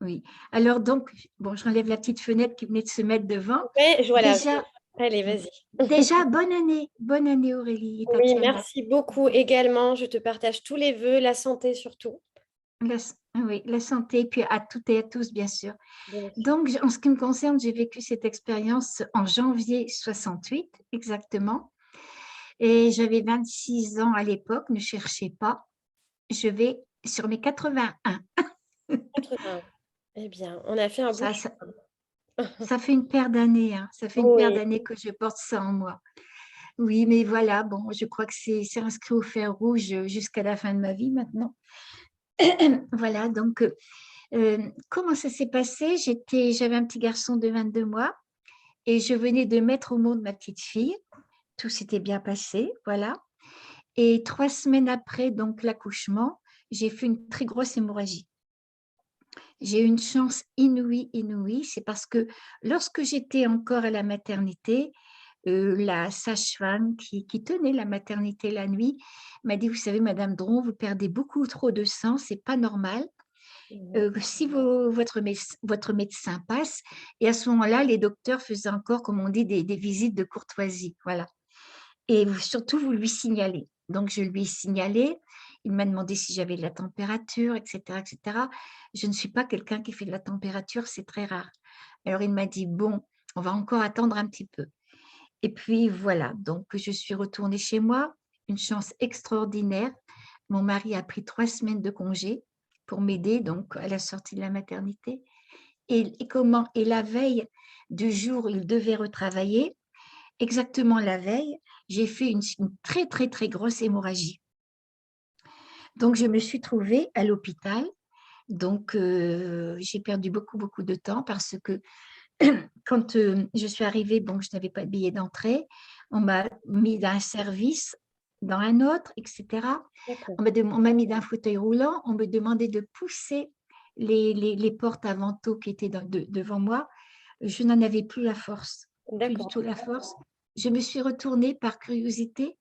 oui. Alors donc, bon, je relève la petite fenêtre qui venait de se mettre devant. Ouais, voilà. Déjà, Allez, vas-y. déjà bonne année Aurélie et Oui, Tatiana. merci beaucoup également. Je te partage tous les vœux, la santé surtout. Oui, la santé, puis à toutes et à tous, bien sûr. Bien sûr. Donc, en ce qui me concerne, j'ai vécu cette expérience en janvier 68, exactement. Et j'avais 26 ans à l'époque, ne cherchez pas. Je vais sur mes 81. 80. Eh bien, on a fait un bout de Ça, ça, chemin. ça fait une paire d'années, hein. Ça fait une paire Oui, d'années que je porte ça en moi. Oui, mais voilà, bon, je crois que c'est inscrit au fer rouge jusqu'à la fin de ma vie maintenant. Voilà, donc, comment ça s'est passé? J'avais un petit garçon de 22 mois et je venais de mettre au monde ma petite fille. Tout s'était bien passé, voilà. Et 3 semaines après donc l'accouchement, j'ai fait une très grosse hémorragie. J'ai eu une chance inouïe, inouïe. C'est parce que lorsque j'étais encore à la maternité, la sage-femme qui tenait la maternité la nuit m'a dit, vous savez, Madame Dron, vous perdez beaucoup trop de sang, c'est pas normal. mhm. Si votre médecin passe, et à ce moment-là, les docteurs faisaient encore, comme on dit, des visites de courtoisie, voilà. Et surtout, vous lui signalez. Donc, je lui ai signalé. Il m'a demandé si j'avais de la température, etc., etc. Je ne suis pas quelqu'un qui fait de la température, c'est très rare. Alors, il m'a dit, bon, on va encore attendre un petit peu. Et puis, voilà. Donc, je suis retournée chez moi. Une chance extraordinaire. Mon mari a pris 3 semaines de congé pour m'aider donc à la sortie de la maternité. Et la veille du jour où il devait retravailler, exactement la veille, j'ai fait une très, très, très grosse hémorragie. Donc, je me suis trouvée à l'hôpital. Donc, j'ai perdu beaucoup, beaucoup de temps parce que quand je suis arrivée, bon, je n'avais pas de billet d'entrée. On m'a mis d'un service dans un autre, etc. D'accord. On m'a mis d'un fauteuil roulant. On me demandait de pousser les portes à vantaux qui étaient devant moi. Je n'en avais plus la force, plus du D'accord. tout la force. Je me suis retournée par curiosité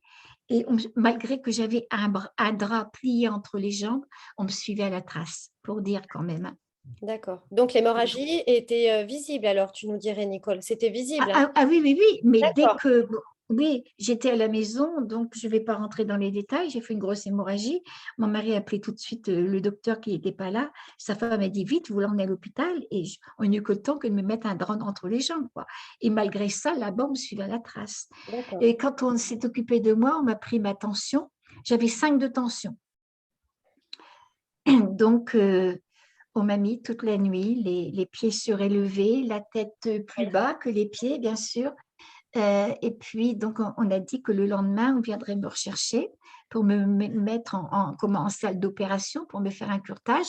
et malgré que j'avais un drap plié entre les jambes, on me suivait à la trace, pour dire quand même, hein. D'accord. Donc l'hémorragie était visible alors, tu nous dirais, Nicole. C'était visible, hein. Oui, oui, oui, mais dès D'accord. que, bon, oui, j'étais à la maison, donc je ne vais pas rentrer dans les détails, j'ai fait une grosse hémorragie. Mon mari a appelé tout de suite le docteur qui n'était pas là. Sa femme a dit, vite, vous l'emmenez à l'hôpital. Et on n'a eu que le temps que de me mettre un drap entre les jambes, quoi. Et malgré ça, là-bas, on me suivait à la trace. D'accord. Et quand on s'est occupé de moi, on m'a pris ma tension. J'avais 5 de tension. Donc, on m'a mis toute la nuit, les pieds surélevés, la tête plus bas que les pieds, bien sûr. Et puis, donc, on a dit que le lendemain, on viendrait me rechercher pour me mettre en salle d'opération, pour me faire un curetage,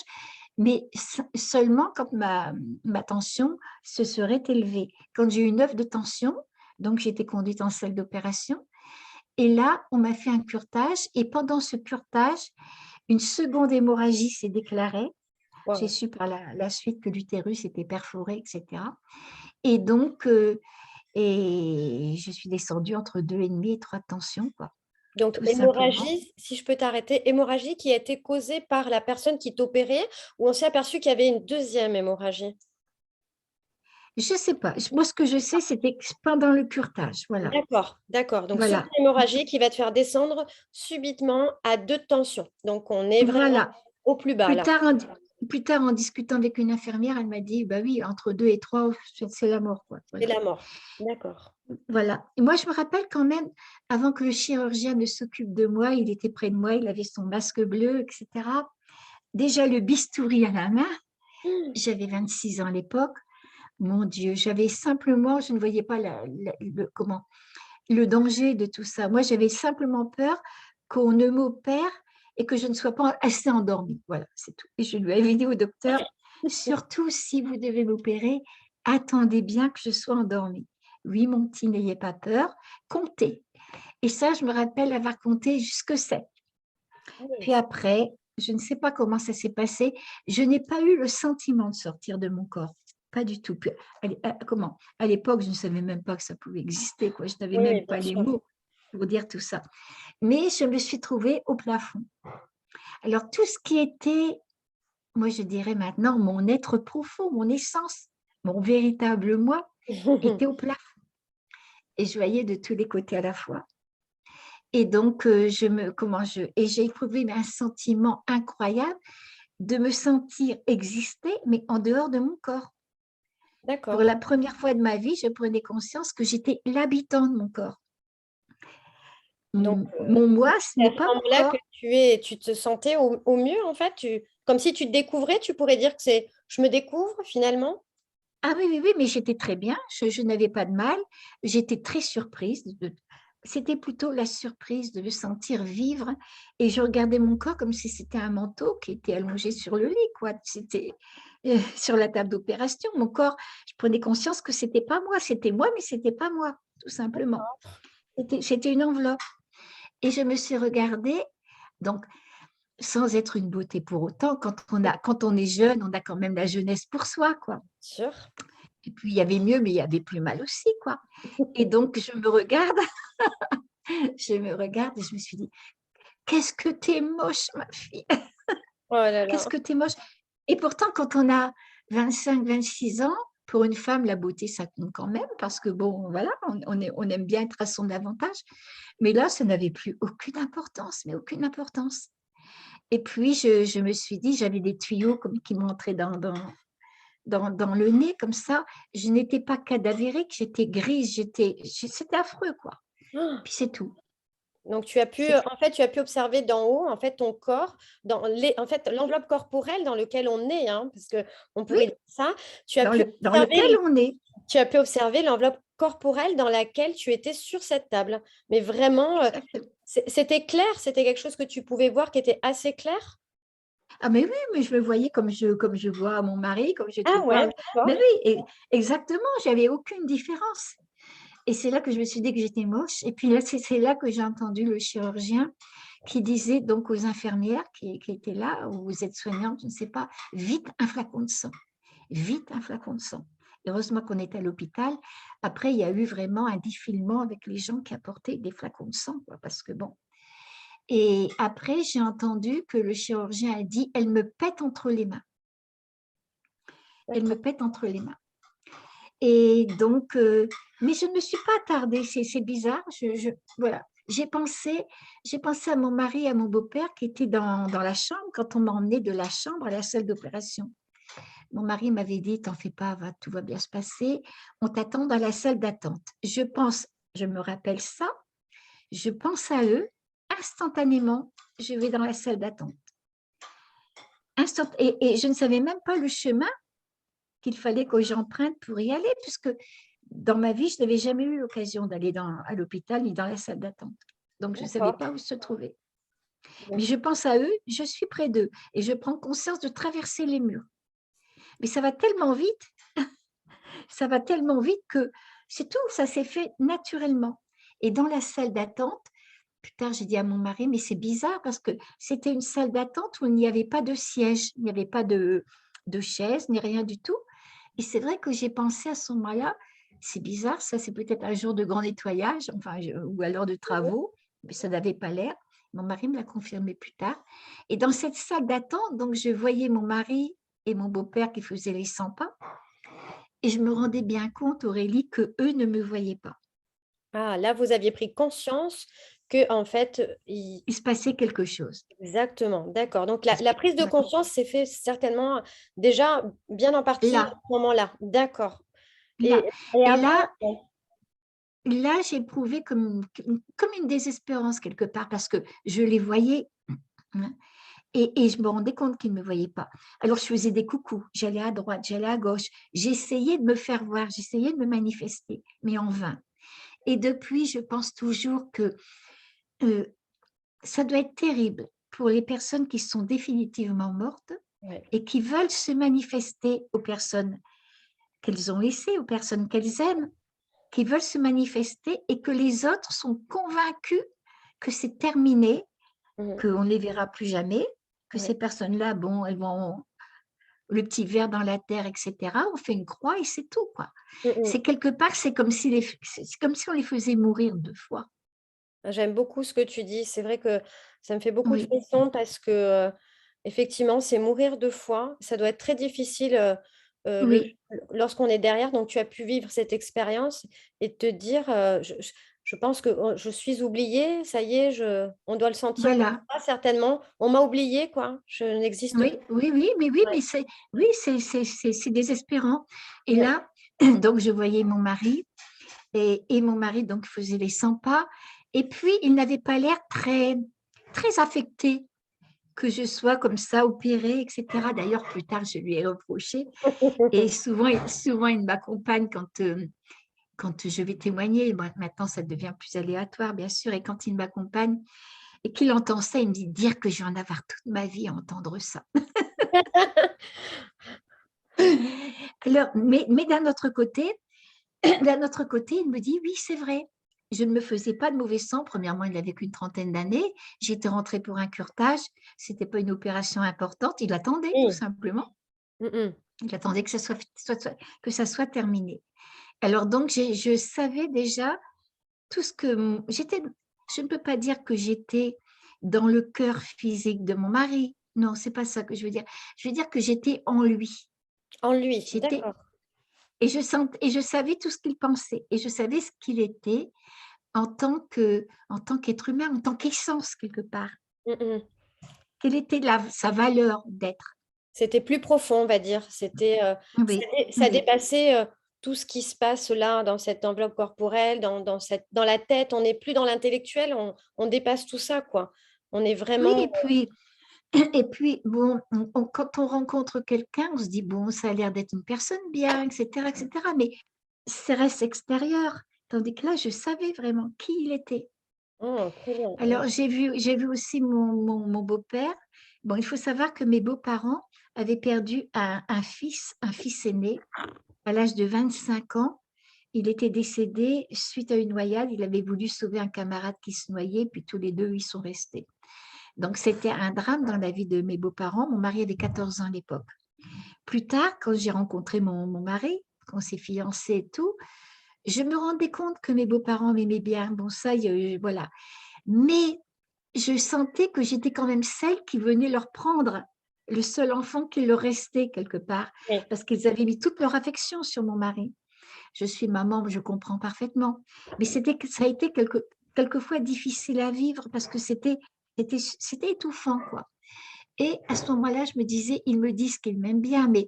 mais seulement quand ma tension se serait élevée. Quand j'ai eu 9 de tension, donc j'ai été conduite en salle d'opération, et là, on m'a fait un curetage, et pendant ce curetage, une seconde hémorragie s'est déclarée. J'ai Wow. su par la suite que l'utérus était perforé, etc. Et donc, et je suis descendue entre 2,5 et 3 tensions, quoi, Donc tout simplement. hémorragie, si je peux t'arrêter, hémorragie qui a été causée par la personne qui t'opérait ou on s'est aperçu qu'il y avait une deuxième hémorragie? Je ne sais pas. Moi, ce que je sais, c'était que pendant le curetage. Voilà. D'accord, d'accord. Donc seconde Voilà. hémorragie qui va te faire descendre subitement à 2 tensions. Donc on est vraiment Voilà. au plus bas Plus là. tard, plus tard, en discutant avec une infirmière, elle m'a dit, bah oui, entre 2 et 3, c'est la mort, quoi. C'est Voilà. la mort. D'accord. Voilà. Et moi, je me rappelle quand même, avant que le chirurgien ne s'occupe de moi, il était près de moi, il avait son masque bleu, etc. Déjà le bistouri à la main. J'avais 26 ans à l'époque. Mon Dieu, j'avais simplement, je ne voyais pas le danger de tout ça. Moi, j'avais simplement peur qu'on ne m'opère et que je ne sois pas assez endormie. Voilà, c'est tout. Et je lui avais dit au docteur, surtout si vous devez m'opérer, attendez bien que je sois endormie. Oui, mon petit, n'ayez pas peur, comptez. Et ça, je me rappelle avoir compté jusque 7. Oui. Puis après, je ne sais pas comment ça s'est passé, je n'ai pas eu le sentiment de sortir de mon corps. Pas du tout. Puis, comment? À l'époque, je ne savais même pas que ça pouvait exister, quoi. Je n'avais Oui, même oui, pas bien les sûr. mots pour dire tout ça. Mais je me suis trouvée au plafond. Alors, tout ce qui était moi je dirais maintenant mon être profond, mon essence, mon véritable moi était au plafond et je voyais de tous les côtés à la fois. Et donc, j'ai éprouvé un sentiment incroyable de me sentir exister, mais en dehors de mon corps. Pour D'accord. la première fois de ma vie, je prenais conscience que j'étais l'habitant de mon corps. Donc, Mon moi, ce c'est à n'est ce pas mon moment-là que corps. tu te sentais au mieux, en fait, comme si tu te découvrais, tu pourrais dire que c'est je me découvre finalement. Ah oui, oui, oui, mais j'étais très bien, je n'avais pas de mal. J'étais très surprise. C'était plutôt la surprise de me sentir vivre et je regardais mon corps comme si c'était un manteau qui était allongé sur le lit, quoi. C'était sur la table d'opération. Mon corps, je prenais conscience que c'était moi, mais c'était pas moi, tout simplement. C'était une enveloppe. Et je me suis regardée, donc sans être une beauté pour autant, quand on est jeune, on a quand même la jeunesse pour soi, quoi. Sûr. Et puis, il y avait mieux, mais il y avait plus mal aussi, quoi. Et donc, je me regarde, et je me suis dit, qu'est-ce que t'es moche, ma fille, Oh là qu'est-ce là. que t'es moche. Et pourtant, quand on a 25, 26 ans, pour une femme, la beauté, ça compte quand même, parce que bon, voilà, on aime bien être à son avantage. Mais là, ça n'avait plus aucune importance, mais aucune importance. Et puis, je me suis dit, j'avais des tuyaux qui m'entraient dans le nez, comme ça. Je n'étais pas cadavérique, j'étais grise, c'était affreux, quoi. Ah. Puis c'est tout. Donc, C'est tout. en fait, tu as pu observer d'en haut, en fait, ton corps, en fait, l'enveloppe corporelle dans laquelle on est, hein, parce que on Oui, pourrait dire ça. Tu as pu dans lequel observer, on est. tu as pu observer l'enveloppe corporelle dans laquelle tu étais sur cette table. Mais vraiment, Exactement. c'était clair, c'était quelque chose que tu pouvais voir qui était assez clair. Ah, mais oui, mais je me voyais comme je vois mon mari, comme je te Ah ouais, parle. Mais d'accord. oui, exactement, j'avais aucune différence. Et c'est là que je me suis dit que j'étais moche. Et puis là, c'est là que j'ai entendu le chirurgien qui disait donc aux infirmières qui étaient là, ou aux aides-soignantes, je ne sais pas, vite un flacon de sang. Vite un flacon de sang. Heureusement qu'on est à l'hôpital. Après, il y a eu vraiment un défilement avec les gens qui apportaient des flacons de sang, quoi, parce que bon. Et après, j'ai entendu que le chirurgien a dit, elle me pète entre les mains. Elle me D'accord. pète entre les mains. Et donc, mais je ne me suis pas attardée, c'est bizarre. Voilà. J'ai pensé à mon mari et à mon beau-père qui étaient dans la chambre quand on m'a emmenée de la chambre à la salle d'opération. Mon mari m'avait dit, t'en fais pas, tout va bien se passer. On t'attend dans la salle d'attente. Je me rappelle ça, je pense à eux, instantanément, je vais dans la salle d'attente. Et je ne savais même pas le chemin qu'il fallait que j'emprunte pour y aller, puisque dans ma vie, je n'avais jamais eu l'occasion d'aller à l'hôpital ni dans la salle d'attente. Donc, je ne savais D'accord. pas où se trouver. Mais Donc, je pense à eux, je suis près d'eux et je prends conscience de traverser les murs. Mais ça va tellement vite que c'est tout, ça s'est fait naturellement. Et dans la salle d'attente, plus tard, j'ai dit à mon mari, mais c'est bizarre parce que c'était une salle d'attente où il n'y avait pas de siège, il n'y avait pas de chaise, ni rien du tout. Et c'est vrai que j'ai pensé à ce moment-là, c'est bizarre, ça c'est peut-être un jour de grand nettoyage, enfin, ou alors de travaux, mais ça n'avait pas l'air. Mon mari me l'a confirmé plus tard. Et dans cette salle d'attente, donc je voyais mon mari et mon beau-père qui faisaient les 100 pas, et je me rendais bien compte, Aurélie, que eux ne me voyaient pas. ah, là, vous aviez pris conscience que, en fait, Il se passait quelque chose. exactement, d'accord. Donc, la prise de Ouais. conscience s'est fait certainement déjà bien en partie à Là, ce moment-là. D'accord. là. Et Et après, là, j'ai éprouvé comme une désespérance quelque part parce que je les voyais, hein, et je me rendais compte qu'ils ne me voyaient pas. Alors, je faisais des coucous, j'allais à droite, j'allais à gauche, j'essayais de me faire voir, j'essayais de me manifester, mais en vain. Et depuis, je pense toujours que euh, ça doit être terrible pour les personnes qui sont définitivement mortes ouais. et qui veulent se manifester aux personnes qu'elles ont laissées, aux personnes qu'elles aiment, qui veulent se manifester et que les autres sont convaincus que c'est terminé, Mhm. qu'on ne les verra plus jamais, que Ouais. ces personnes-là, bon, elles vont le petit verre dans la terre, etc. On fait une croix et c'est tout, quoi. Mhm. C'est quelque part, c'est comme si on les faisait mourir 2 fois. J'aime beaucoup ce que tu dis. C'est vrai que ça me fait beaucoup de Oui, frissons parce que Effectivement, c'est mourir 2 fois. Ça doit être très difficile, le Oui, lorsqu'on est derrière. Donc tu as pu vivre cette expérience et te dire, je pense que, oh, je suis oubliée, ça y est, je on doit le sentir comme voilà. ça certainement. On m'a oubliée quoi, je n'existe Oui, plus. oui, oui, mais oui, Ouais, mais c'est désespérant. Et ouais. là, donc je voyais mon mari et mon mari donc faisait les 100 pas et puis il n'avait pas l'air très affecté que je sois comme ça opérée, etc. D'ailleurs, plus tard, je lui ai reproché et souvent il m'accompagne quand je vais témoigner. Bon, maintenant, ça devient plus aléatoire, bien sûr, et quand il m'accompagne et qu'il entend ça, il me dit dire que je vais en avoir toute ma vie à entendre ça. Alors, mais d'un autre côté, il me dit oui, c'est vrai. Je ne me faisais pas de mauvais sang. Premièrement, il n'avait qu'une trentaine d'années. J'étais rentrée pour un curetage. C'était pas une opération importante. Il attendait tout Oui. simplement. Mmh mh. Il attendait que que ça soit terminé. Alors donc, je savais déjà tout ce que j'étais. Je ne peux pas dire que j'étais dans le cœur physique de mon mari. Non, c'est pas ça que je veux dire. Je veux dire que j'étais en lui. En lui, J'étais d'accord. et je savais tout ce qu'il pensait et je savais ce qu'il était en tant qu'être humain, en tant qu'essence quelque part. Mmh mh. Quelle était sa valeur d'être? C'était plus profond, on va dire. C'était, Oui, ça oui, dépassait, tout ce qui se passe là, dans cette enveloppe corporelle, dans la tête. On n'est plus dans l'intellectuel, on dépasse tout ça, quoi. On est oui vraiment et puis bon, quand on rencontre quelqu'un, on se dit: «Bon, ça a l'air d'être une personne bien» et cetera, mais ça reste extérieur. Tandis que là, je savais vraiment qui il était. oh, très bien. Alors j'ai vu aussi mon beau-père. Bon, il faut savoir que mes beaux-parents avaient perdu un fils aîné à l'âge de 25 ans. Il était décédé suite à une noyade. Il avait voulu sauver un camarade qui se noyait, puis tous les 2 y sont restés. Donc c'était un drame dans la vie de mes beaux-parents. Mon mari avait 14 ans à l'époque. Plus tard, quand j'ai rencontré mon mari, qu'on s'est fiancés et tout, je me rendais compte que mes beaux-parents m'aimaient bien. Bon ça, voilà. Mais je sentais que j'étais quand même celle qui venait leur prendre le seul enfant qui leur restait quelque part, Oui. parce qu'ils avaient mis toute leur affection sur mon mari. Je suis maman, je comprends parfaitement, mais ça a été quelquefois difficile à vivre parce que c'était étouffant, quoi. Et à ce moment-là, je me disais, ils me disent qu'ils m'aiment bien, mais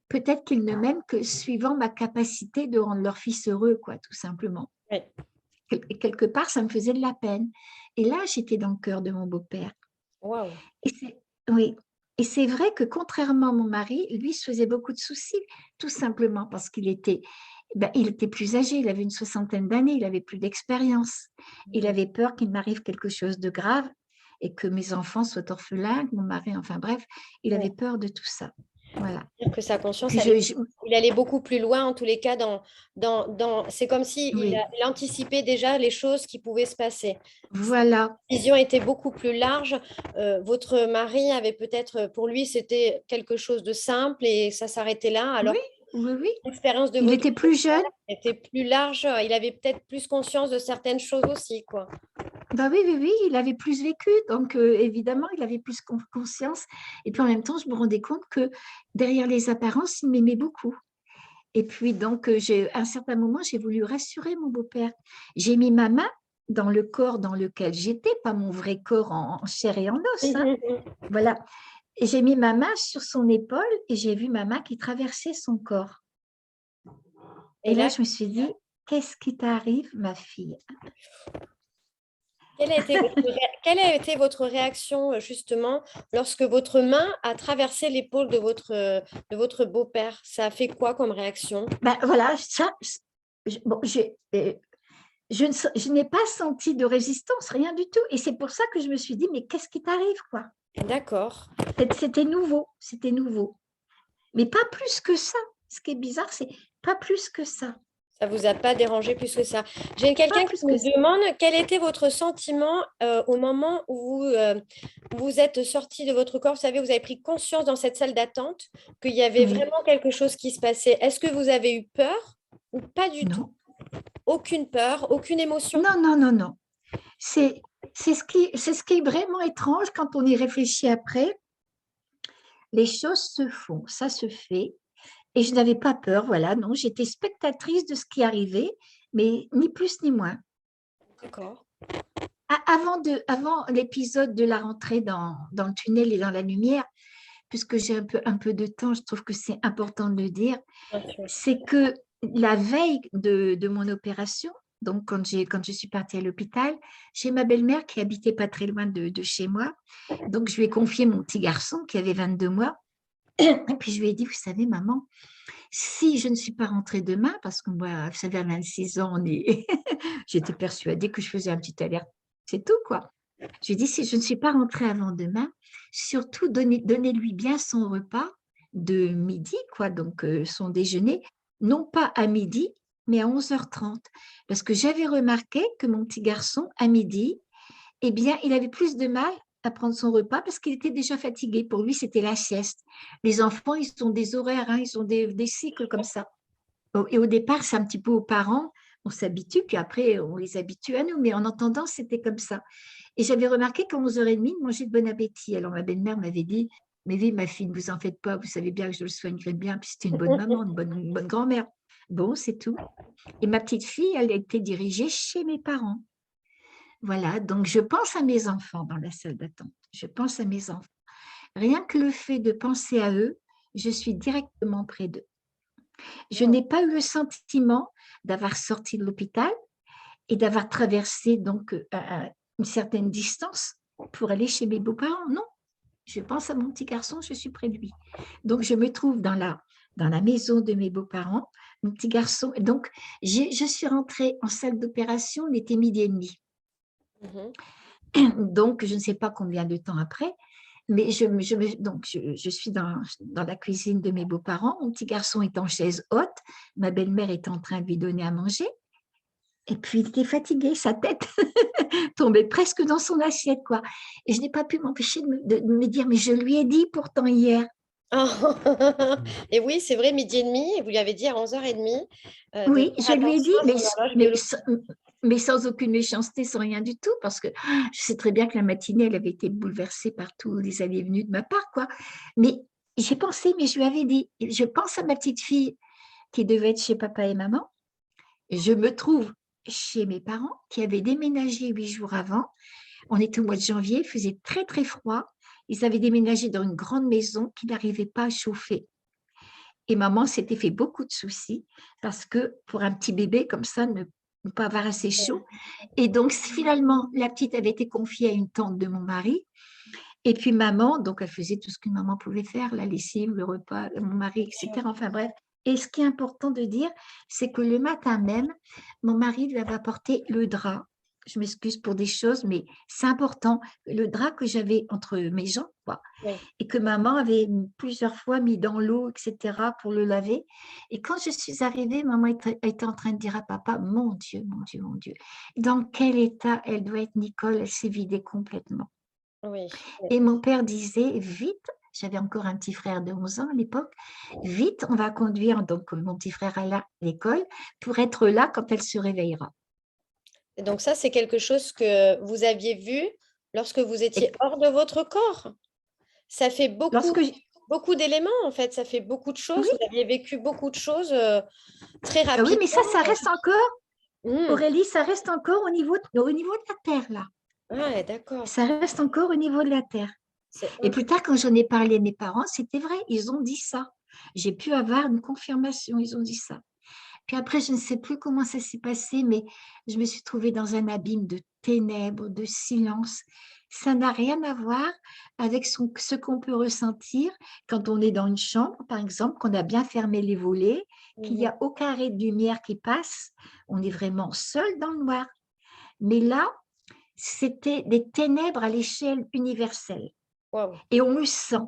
peut-être qu'ils ne m'aiment que suivant ma capacité de rendre leur fils heureux, quoi, tout simplement. Oui. Quelque part, ça me faisait de la peine. Et là, j'étais dans le cœur de mon beau-père. Waouh! Et c'est oui, et c'est vrai que contrairement à mon mari, lui se faisait beaucoup de soucis, tout simplement parce il était plus âgé, il avait une soixantaine d'années, il avait plus d'expérience. Il Mmh. avait peur qu'il m'arrive quelque chose de grave et que mes enfants soient orphelins, que mon mari enfin bref, il Ouais. avait peur de tout ça. Voilà. Dire que sa conscience Puis allait il allait beaucoup plus loin, en tous les cas, c'est comme si oui, il anticipait déjà les choses qui pouvaient se passer. voilà. Vision était beaucoup plus large. Votre mari avait peut-être, pour lui, c'était quelque chose de simple et ça s'arrêtait là, Oui, alors oui, oui. l'expérience de Il votre était plus jeune. était plus large. Il avait peut-être plus conscience de certaines choses aussi, quoi. Bah oui, oui, oui, il avait plus vécu, donc évidemment, il avait plus conscience. Et puis en même temps, je me rendais compte que derrière les apparences, il m'aimait beaucoup. Et puis donc, à un certain moment, j'ai voulu rassurer mon beau-père. J'ai mis ma main dans le corps dans lequel j'étais, pas mon vrai corps en chair et en os, hein, voilà. Et j'ai mis ma main sur son épaule et j'ai vu ma main qui traversait son corps. Et Et là, là, je me suis dit: «Qu'est-ce qui t'arrive, ma fille?» quelle a été votre réaction, justement, lorsque votre main a traversé l'épaule de votre beau-père? Ça a fait quoi comme réaction? Ben voilà, ça, bon, je n'ai pas senti de résistance, rien du tout. Et c'est pour ça que je me suis dit: «Mais qu'est-ce qui t'arrive, quoi?» D'accord. C'était nouveau, c'était nouveau. Mais pas plus que ça. Ce qui est bizarre, c'est pas plus que ça. Ça vous a pas dérangé plus que ça. J'ai Pas quelqu'un qui plus me que ça. demande quel était votre sentiment, au moment où vous êtes sortis de votre corps. Vous savez, vous avez pris conscience dans cette salle d'attente qu'il y avait Oui. vraiment quelque chose qui se passait. Est-ce que vous avez eu peur ou pas du tout? Non. Aucune peur, aucune émotion? Non, non, non, non. C'est ce qui est vraiment étrange quand on y réfléchit après. les choses se font, ça se fait. Et je n'avais pas peur, voilà, non, j'étais spectatrice de ce qui arrivait, mais ni plus ni moins. D'accord. Avant l'épisode de la rentrée dans le tunnel et dans la lumière, puisque j'ai un peu de temps, je trouve que c'est important de le dire, Bien sûr. c'est que la veille de mon opération, donc quand je suis partie à l'hôpital, j'ai ma belle-mère qui habitait pas très loin de chez moi. Donc, je lui ai confié mon petit garçon qui avait 22 mois. Et puis, je lui ai dit, vous savez, maman, si je ne suis pas rentrée demain, parce que moi, vous savez, à 26 ans, j'étais persuadée que je faisais un petit alerte. C'est tout, quoi. Je lui ai dit, si je ne suis pas rentrée avant demain, surtout donnez-lui bien son repas de midi, quoi, donc son déjeuner, non pas à midi, mais à 11h30. Parce que j'avais remarqué que mon petit garçon, à midi, eh bien, il avait plus de mal à prendre son repas parce qu'il était déjà fatigué. Pour lui, c'était la sieste. Les enfants, ils ont des horaires, hein, ils ont des cycles comme ça. Et au départ, c'est un petit peu aux parents, on s'habitue, puis après, on les habitue à nous. Mais en entendant, c'était comme ça. Et j'avais remarqué qu'à 11h30, il mangeait de bon appétit. Alors, ma belle-mère m'avait dit, mais oui, ma fille, ne vous en faites pas, vous savez bien que je le soignerai bien. Puis c'était une bonne maman, une bonne grand-mère. Bon, c'est tout. Et ma petite fille, elle a été dirigée chez mes parents. Voilà, donc je pense à mes enfants dans la salle d'attente. Je pense à mes enfants. Rien que le fait de penser à eux, je suis directement près d'eux. Je Wow. n'ai pas eu le sentiment d'avoir sorti de l'hôpital et d'avoir traversé donc une certaine distance pour aller chez mes beaux-parents. Non, je pense à mon petit garçon, je suis près de lui. Donc, je me trouve dans la maison de mes beaux-parents, mon petit garçon. Donc, je suis rentrée en salle d'opération, il était 12h30. Mhm. Donc, je ne sais pas combien de temps après, mais donc je suis dans la cuisine de mes beaux-parents. Mon petit garçon est en chaise haute. Ma belle-mère est en train de lui donner à manger. Et puis, il était fatigué, sa tête tombait presque dans son assiette, quoi. Et je n'ai pas pu m'empêcher de me dire, mais je lui ai dit pourtant hier. Ah. Et oui, c'est vrai, midi et demi, et vous lui avez dit à 11h30 de Oui, faire je lui ai attention dit, à son horloge mais, biologique. mais sans aucune méchanceté, sans rien du tout, parce que je sais très bien que la matinée, elle avait été bouleversée par tous les allées et venues de ma part, quoi. Mais j'ai pensé, mais je lui avais dit, je pense à ma petite fille qui devait être chez papa et maman. Je me trouve chez mes parents qui avaient déménagé 8 jours avant. On était au mois de janvier, il faisait très, très froid. Ils avaient déménagé dans une grande maison qui n'arrivait pas à chauffer. Et maman s'était fait beaucoup de soucis parce que pour un petit bébé comme ça, ne pas avoir assez chaud. Et donc, finalement, la petite avait été confiée à une tante de mon mari. Et puis, maman, donc, elle faisait tout ce qu'une maman pouvait faire, la lessive, le repas, mon mari, etc. Enfin, bref. Et ce qui est important de dire, c'est que le matin même, mon mari lui avait apporté le drap. Je m'excuse pour des choses, mais c'est important. Le drap que j'avais entre mes jambes, quoi, Oui. et que maman avait plusieurs fois mis dans l'eau, etc., pour le laver. Et quand je suis arrivée, maman était en train de dire à papa, mon Dieu, mon Dieu, mon Dieu, dans quel état elle doit être, Nicole, elle s'est vidée complètement. Oui. Oui. Et mon père disait, vite, j'avais encore un petit frère de 11 ans à l'époque, vite, on va conduire donc mon petit frère à l'école pour être là quand elle se réveillera. Et donc ça, c'est quelque chose que vous aviez vu lorsque vous étiez Et hors de votre corps. Ça fait beaucoup, lorsque, beaucoup d'éléments, en fait. Ça fait beaucoup de choses. oui, Vous aviez vécu beaucoup de choses très oui, mais rapidement. ça reste encore, Hmm. Aurélie, ça reste encore au niveau de la terre, là. Ouais, d'accord. Ça reste encore au niveau de la terre. C'est Et plus tard, quand j'en ai parlé à mes parents, c'était vrai, ils ont dit ça. J'ai pu avoir une confirmation, ils ont dit ça. Puis après, je ne sais plus comment ça s'est passé, mais je me suis trouvée dans un abîme de ténèbres, de silence. Ça n'a rien à voir avec ce qu'on peut ressentir quand on est dans une chambre, par exemple, qu'on a bien fermé les volets, qu'il n'y Mhm. a aucun ray de lumière qui passe. On est vraiment seul dans le noir. Mais là, c'était des ténèbres à l'échelle universelle. Waouh. Et on le sent.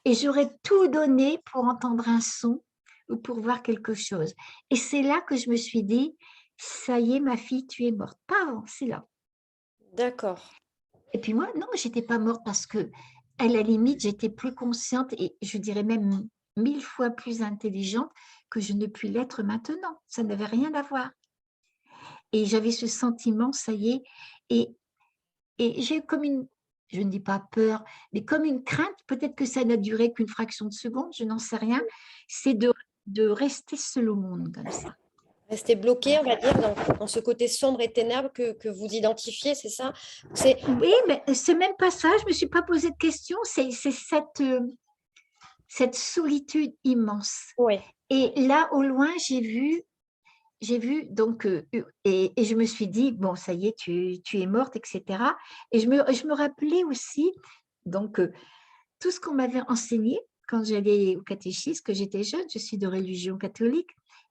Et j'aurais tout donné pour entendre un son ou pour voir quelque chose. Et c'est là que je me suis dit, ça y est, ma fille, tu es morte. Pas avant, c'est là. D'accord. Et puis moi, non, j'étais pas morte parce que, à la limite, j'étais plus consciente et je dirais même 1000 fois plus intelligente que je ne puis l'être maintenant. Ça n'avait rien à voir. Et j'avais ce sentiment, ça y est. Et, et j'ai eu comme je ne dis pas peur, mais comme une crainte, peut-être que ça n'a duré qu'une fraction de seconde, je n'en sais rien, c'est de rester seul au monde comme ça. Rester bloqué, Voilà. on va dire, dans ce côté sombre et ténèbre que vous identifiez, c'est ça? C'est Oui, mais c'est même pas ça, je ne me suis pas posé de questions, c'est cette solitude immense. Oui. Et là, au loin, j'ai vu donc, et je me suis dit, bon, ça y est, tu es morte, etc. Et je me rappelais aussi, donc, tout ce qu'on m'avait enseigné quand j'allais au catéchisme, que j'étais jeune, je suis de religion catholique,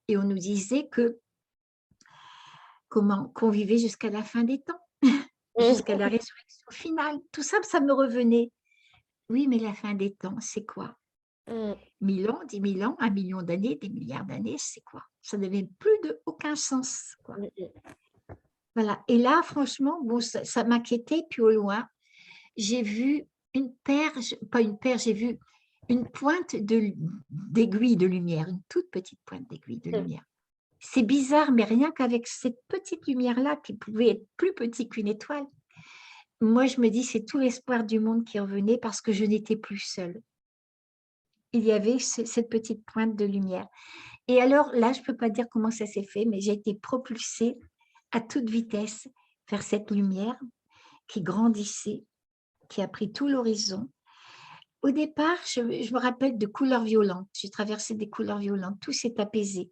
et on nous disait qu'on vivait jusqu'à la fin des temps, jusqu'à la résurrection finale. Tout ça, ça me revenait. Oui, mais la fin des temps, c'est quoi? 1000 ans, 10 000 ans, 1 million d'années, des milliards d'années, c'est quoi? Ça n'avait plus de aucun sens, quoi. Voilà. Et là, franchement, bon, ça m'inquiétait. Puis au loin, j'ai vu une paire, pas une paire, j'ai vu une pointe d'aiguille de lumière, une toute petite pointe d'aiguille de lumière. C'est bizarre, mais rien qu'avec cette petite lumière-là, qui pouvait être plus petite qu'une étoile, moi, je me dis, c'est tout l'espoir du monde qui revenait parce que je n'étais plus seule. Il y avait cette petite pointe de lumière. Et alors, là, je ne peux pas dire comment ça s'est fait, mais j'ai été propulsée à toute vitesse vers cette lumière qui grandissait, qui a pris tout l'horizon. Au départ, je me rappelle de couleurs violentes. J'ai traversé des couleurs violentes. Tout s'est apaisé.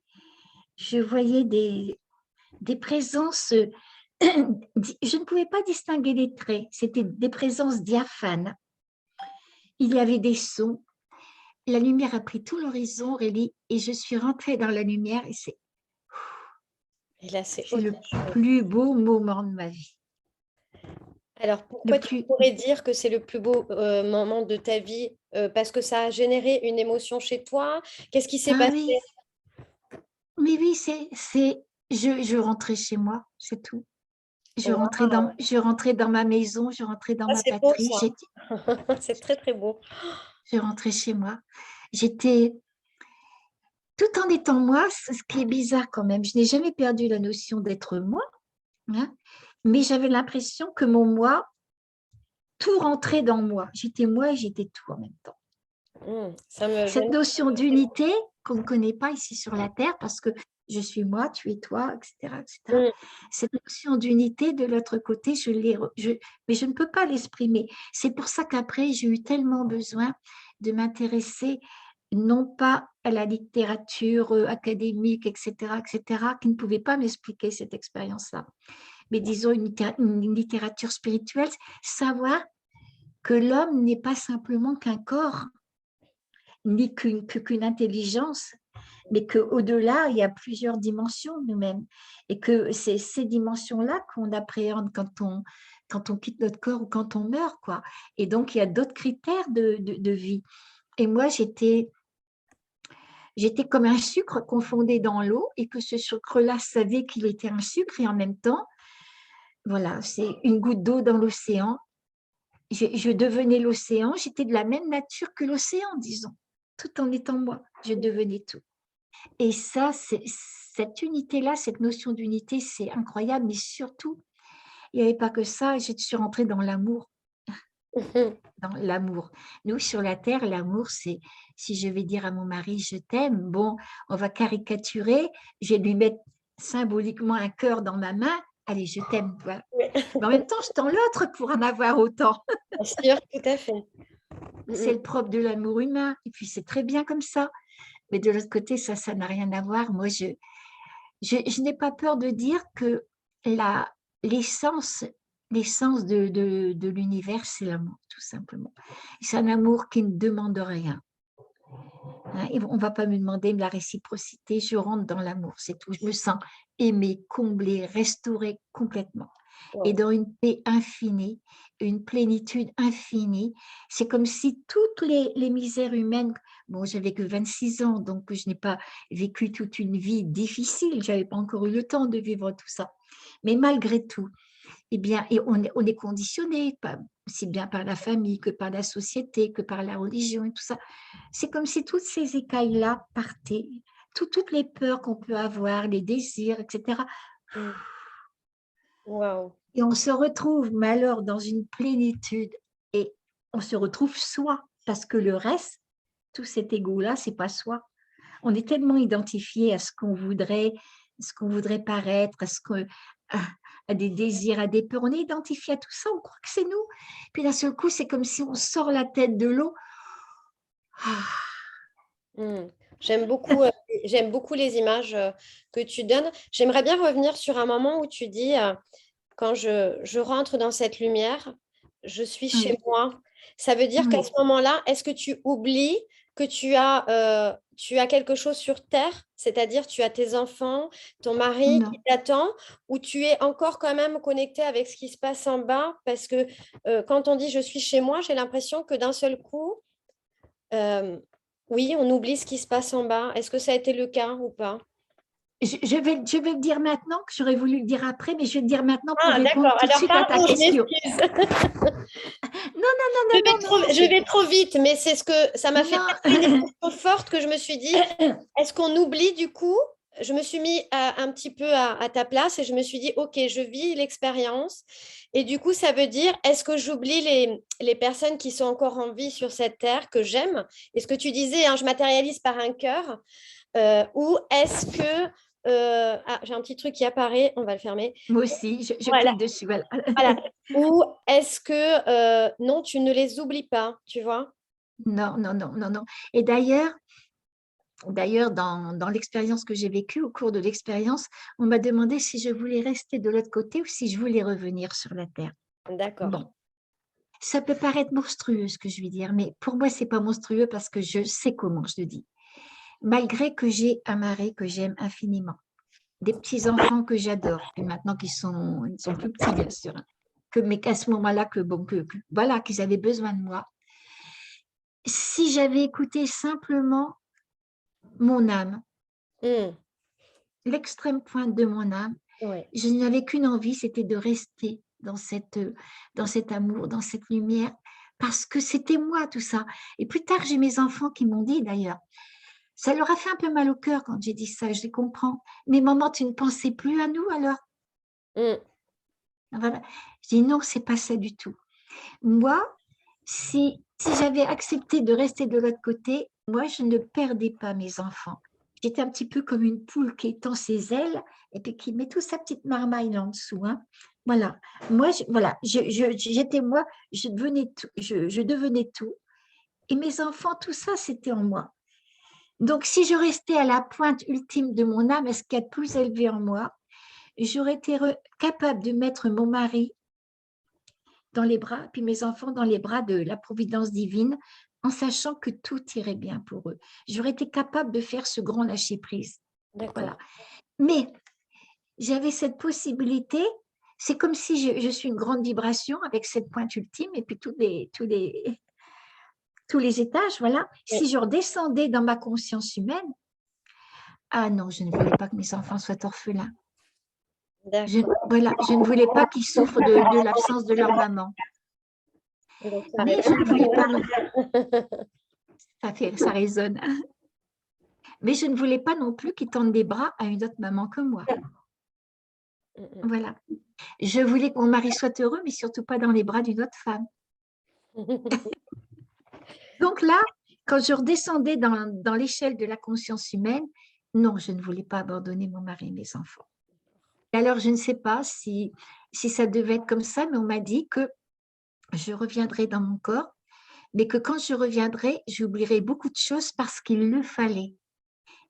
Je voyais des présences. Je ne pouvais pas distinguer les traits. C'était des présences diaphanes. Il y avait des sons. La lumière a pris tout l'horizon, Aurélie, et je suis rentrée dans la lumière. Et Et là, c'est c'est le autre chose. plus beau moment de ma vie. Alors, Le pourquoi tu plus, pourrais dire que c'est le plus beau moment de ta vie? Parce que ça a généré une émotion chez toi? Qu'est-ce qui s'est ah passé? oui, mais oui, je rentrais chez moi, c'est tout. Waouh, Je rentrais dans ma maison, je rentrais dans ça, ma c'est beau, patrie, ça. C'est très, très beau. je rentrais chez moi. J'étais, tout en étant moi, ce qui est bizarre quand même, je n'ai jamais perdu la notion d'être moi, hein, mais j'avais l'impression que mon moi, tout rentrait dans moi. J'étais moi et j'étais tout en même temps. Ça me Cette donne. notion d'unité qu'on ne connaît pas ici sur la Terre, parce que je suis moi, tu es toi, etc., etc. Mm. Cette notion d'unité de l'autre côté, mais je ne peux pas l'exprimer. C'est pour ça qu'après, j'ai eu tellement besoin de m'intéresser non pas à la littérature académique, etc., etc., qui ne pouvait pas m'expliquer cette expérience-là, mais disons une littérature spirituelle, savoir que l'homme n'est pas simplement qu'un corps, ni qu'une intelligence, mais qu'au-delà, il y a plusieurs dimensions de nous-mêmes. Et que c'est ces dimensions-là qu'on appréhende quand on quitte notre corps ou quand on meurt, quoi. Et donc, il y a d'autres critères de vie. Et moi, j'étais comme un sucre qu'on fondait dans l'eau et que ce sucre-là savait qu'il était un sucre et en même temps, voilà, c'est une goutte d'eau dans l'océan. Je devenais l'océan, j'étais de la même nature que l'océan, disons, tout en étant moi, je devenais tout. Et ça, cette unité-là, cette notion d'unité, c'est incroyable, mais surtout, il n'y avait pas que ça, je suis rentrée dans l'amour, dans l'amour. Nous, sur la Terre, l'amour, c'est, si je vais dire à mon mari, je t'aime, bon, on va caricaturer, je vais lui mettre symboliquement un cœur dans ma main, allez, je t'aime, voilà. Mais en même temps, je tends l'autre pour en avoir autant. Bien sûr, tout à fait. C'est le propre de l'amour humain, et puis c'est très bien comme ça. Mais de l'autre côté, ça n'a rien à voir. Moi, je n'ai pas peur de dire que l'essence de l'univers, c'est l'amour, tout simplement. C'est un amour qui ne demande rien. Hein, on ne va pas me demander de la réciprocité, je rentre dans l'amour, c'est tout. Je me sens aimée, comblée, restaurée complètement. Et Wow. dans une paix infinie, une plénitude infinie. C'est comme si toutes les misères humaines, bon, j'avais que 26 ans, donc je n'ai pas vécu toute une vie difficile, je n'avais pas encore eu le temps de vivre tout ça. Mais malgré tout, eh bien, et on est conditionné, aussi bien par la famille que par la société, que par la religion et tout ça. C'est comme si toutes ces écailles-là partaient, toutes les peurs qu'on peut avoir, les désirs, etc. Waouh. Et on se retrouve, mais alors, dans une plénitude on se retrouve soi, parce que le reste, tout cet ego-là, c'est pas soi. On est tellement identifié à ce qu'on voudrait paraître, à des désirs, à des peurs. On est identifié à tout ça, on croit que c'est nous. Puis d'un seul coup, c'est comme si on sort la tête de l'eau. Ah, Hmm. J'aime beaucoup les images que tu donnes. J'aimerais bien revenir sur un moment où tu dis, quand je rentre dans cette lumière, je suis chez oui, moi. Ça veut dire qu'à oui, ce moment-là, est-ce que tu oublies que tu as quelque chose sur Terre, c'est-à-dire tu as tes enfants, ton mari qui non. t'attend, ou tu es encore quand même connecté avec ce qui se passe en bas? Parce que quand on dit je suis chez moi, j'ai l'impression que d'un seul coup, euh, oui, on oublie ce qui se passe en bas. Est-ce que ça a été le cas ou pas? Je vais le dire maintenant, que j'aurais voulu le dire après, mais je vais le dire maintenant pour Ah, répondre d'accord. tout de Alors, suite à ta pardon, je question. m'excuse. Non, non, non, non, non, non, Je vais trop vite, mais c'est ce que ça m'a fait tellement une non. émotion forte que je me suis dit, est-ce qu'on oublie du coup? Je me suis mis un petit peu à ta place et je me suis dit, OK, je vis l'expérience. Et du coup, ça veut dire, est-ce que j'oublie les personnes qui sont encore en vie sur cette terre que j'aime? Et ce que tu disais, hein, je matérialise par un cœur. Ou est-ce que... j'ai un petit truc qui apparaît, on va le fermer. Moi aussi, je Voilà, clique dessus. Voilà. voilà. Ou est-ce que non, tu ne les oublies pas, tu vois? Non, non, non, non, non. Et d'ailleurs, dans l'expérience que j'ai vécue, au cours de l'expérience, on m'a demandé si je voulais rester de l'autre côté ou si je voulais revenir sur la Terre. D'accord. Bon, ça peut paraître monstrueux ce que je vais dire, mais pour moi, c'est pas monstrueux parce que je sais comment je le dis. Malgré que j'ai un mari que j'aime infiniment, des petits-enfants que j'adore, puis maintenant ils sont plus petits, bien sûr, hein, mais qu'à ce moment-là, voilà, qu'ils avaient besoin de moi. Si j'avais écouté simplement mon âme, Hmm. l'extrême pointe de mon âme, Ouais. je n'avais qu'une envie, c'était de rester dans cet amour, dans cette lumière, parce que c'était moi tout ça. Et plus tard, j'ai mes enfants qui m'ont dit d'ailleurs, ça leur a fait un peu mal au cœur quand j'ai dit ça, je les comprends. Mais maman, tu ne pensais plus à nous alors? Hmm. Voilà. Je dis non, c'est pas ça du tout. Moi, si j'avais accepté de rester de l'autre côté, moi, je ne perdais pas mes enfants. J'étais un petit peu comme une poule qui étend ses ailes et puis qui met toute sa petite marmaille là en dessous, hein. Voilà. Moi, j'étais moi, je devenais tout. Et mes enfants, tout ça, c'était en moi. Donc, si je restais à la pointe ultime de mon âme, à ce qu'il y a de plus élevé en moi, j'aurais été capable de mettre mon mari dans les bras, puis mes enfants dans les bras de la providence divine, en sachant que tout irait bien pour eux. J'aurais été capable de faire ce grand lâcher-prise. D'accord. Voilà. Mais j'avais cette possibilité, c'est comme si je suis une grande vibration avec cette pointe ultime et puis tous les étages, voilà. Oui. Si je redescendais dans ma conscience humaine, ah non, je ne voulais pas que mes enfants soient orphelins. D'accord. Voilà, je ne voulais pas qu'ils souffrent de l'absence de leur maman. Donc, ça Mais je ne voulais pas non répond. ça résonne. Mais je ne voulais pas non plus qu'ils tendent des bras à une autre maman que moi. Voilà. Je voulais que mon mari soit heureux, mais surtout pas dans les bras d'une autre femme. Donc là, quand je redescendais dans l'échelle de la conscience humaine, non, je ne voulais pas abandonner mon mari et mes enfants. Et alors, je ne sais pas si ça devait être comme ça, mais on m'a dit que je reviendrai dans mon corps, mais que quand je reviendrai, j'oublierai beaucoup de choses parce qu'il le fallait.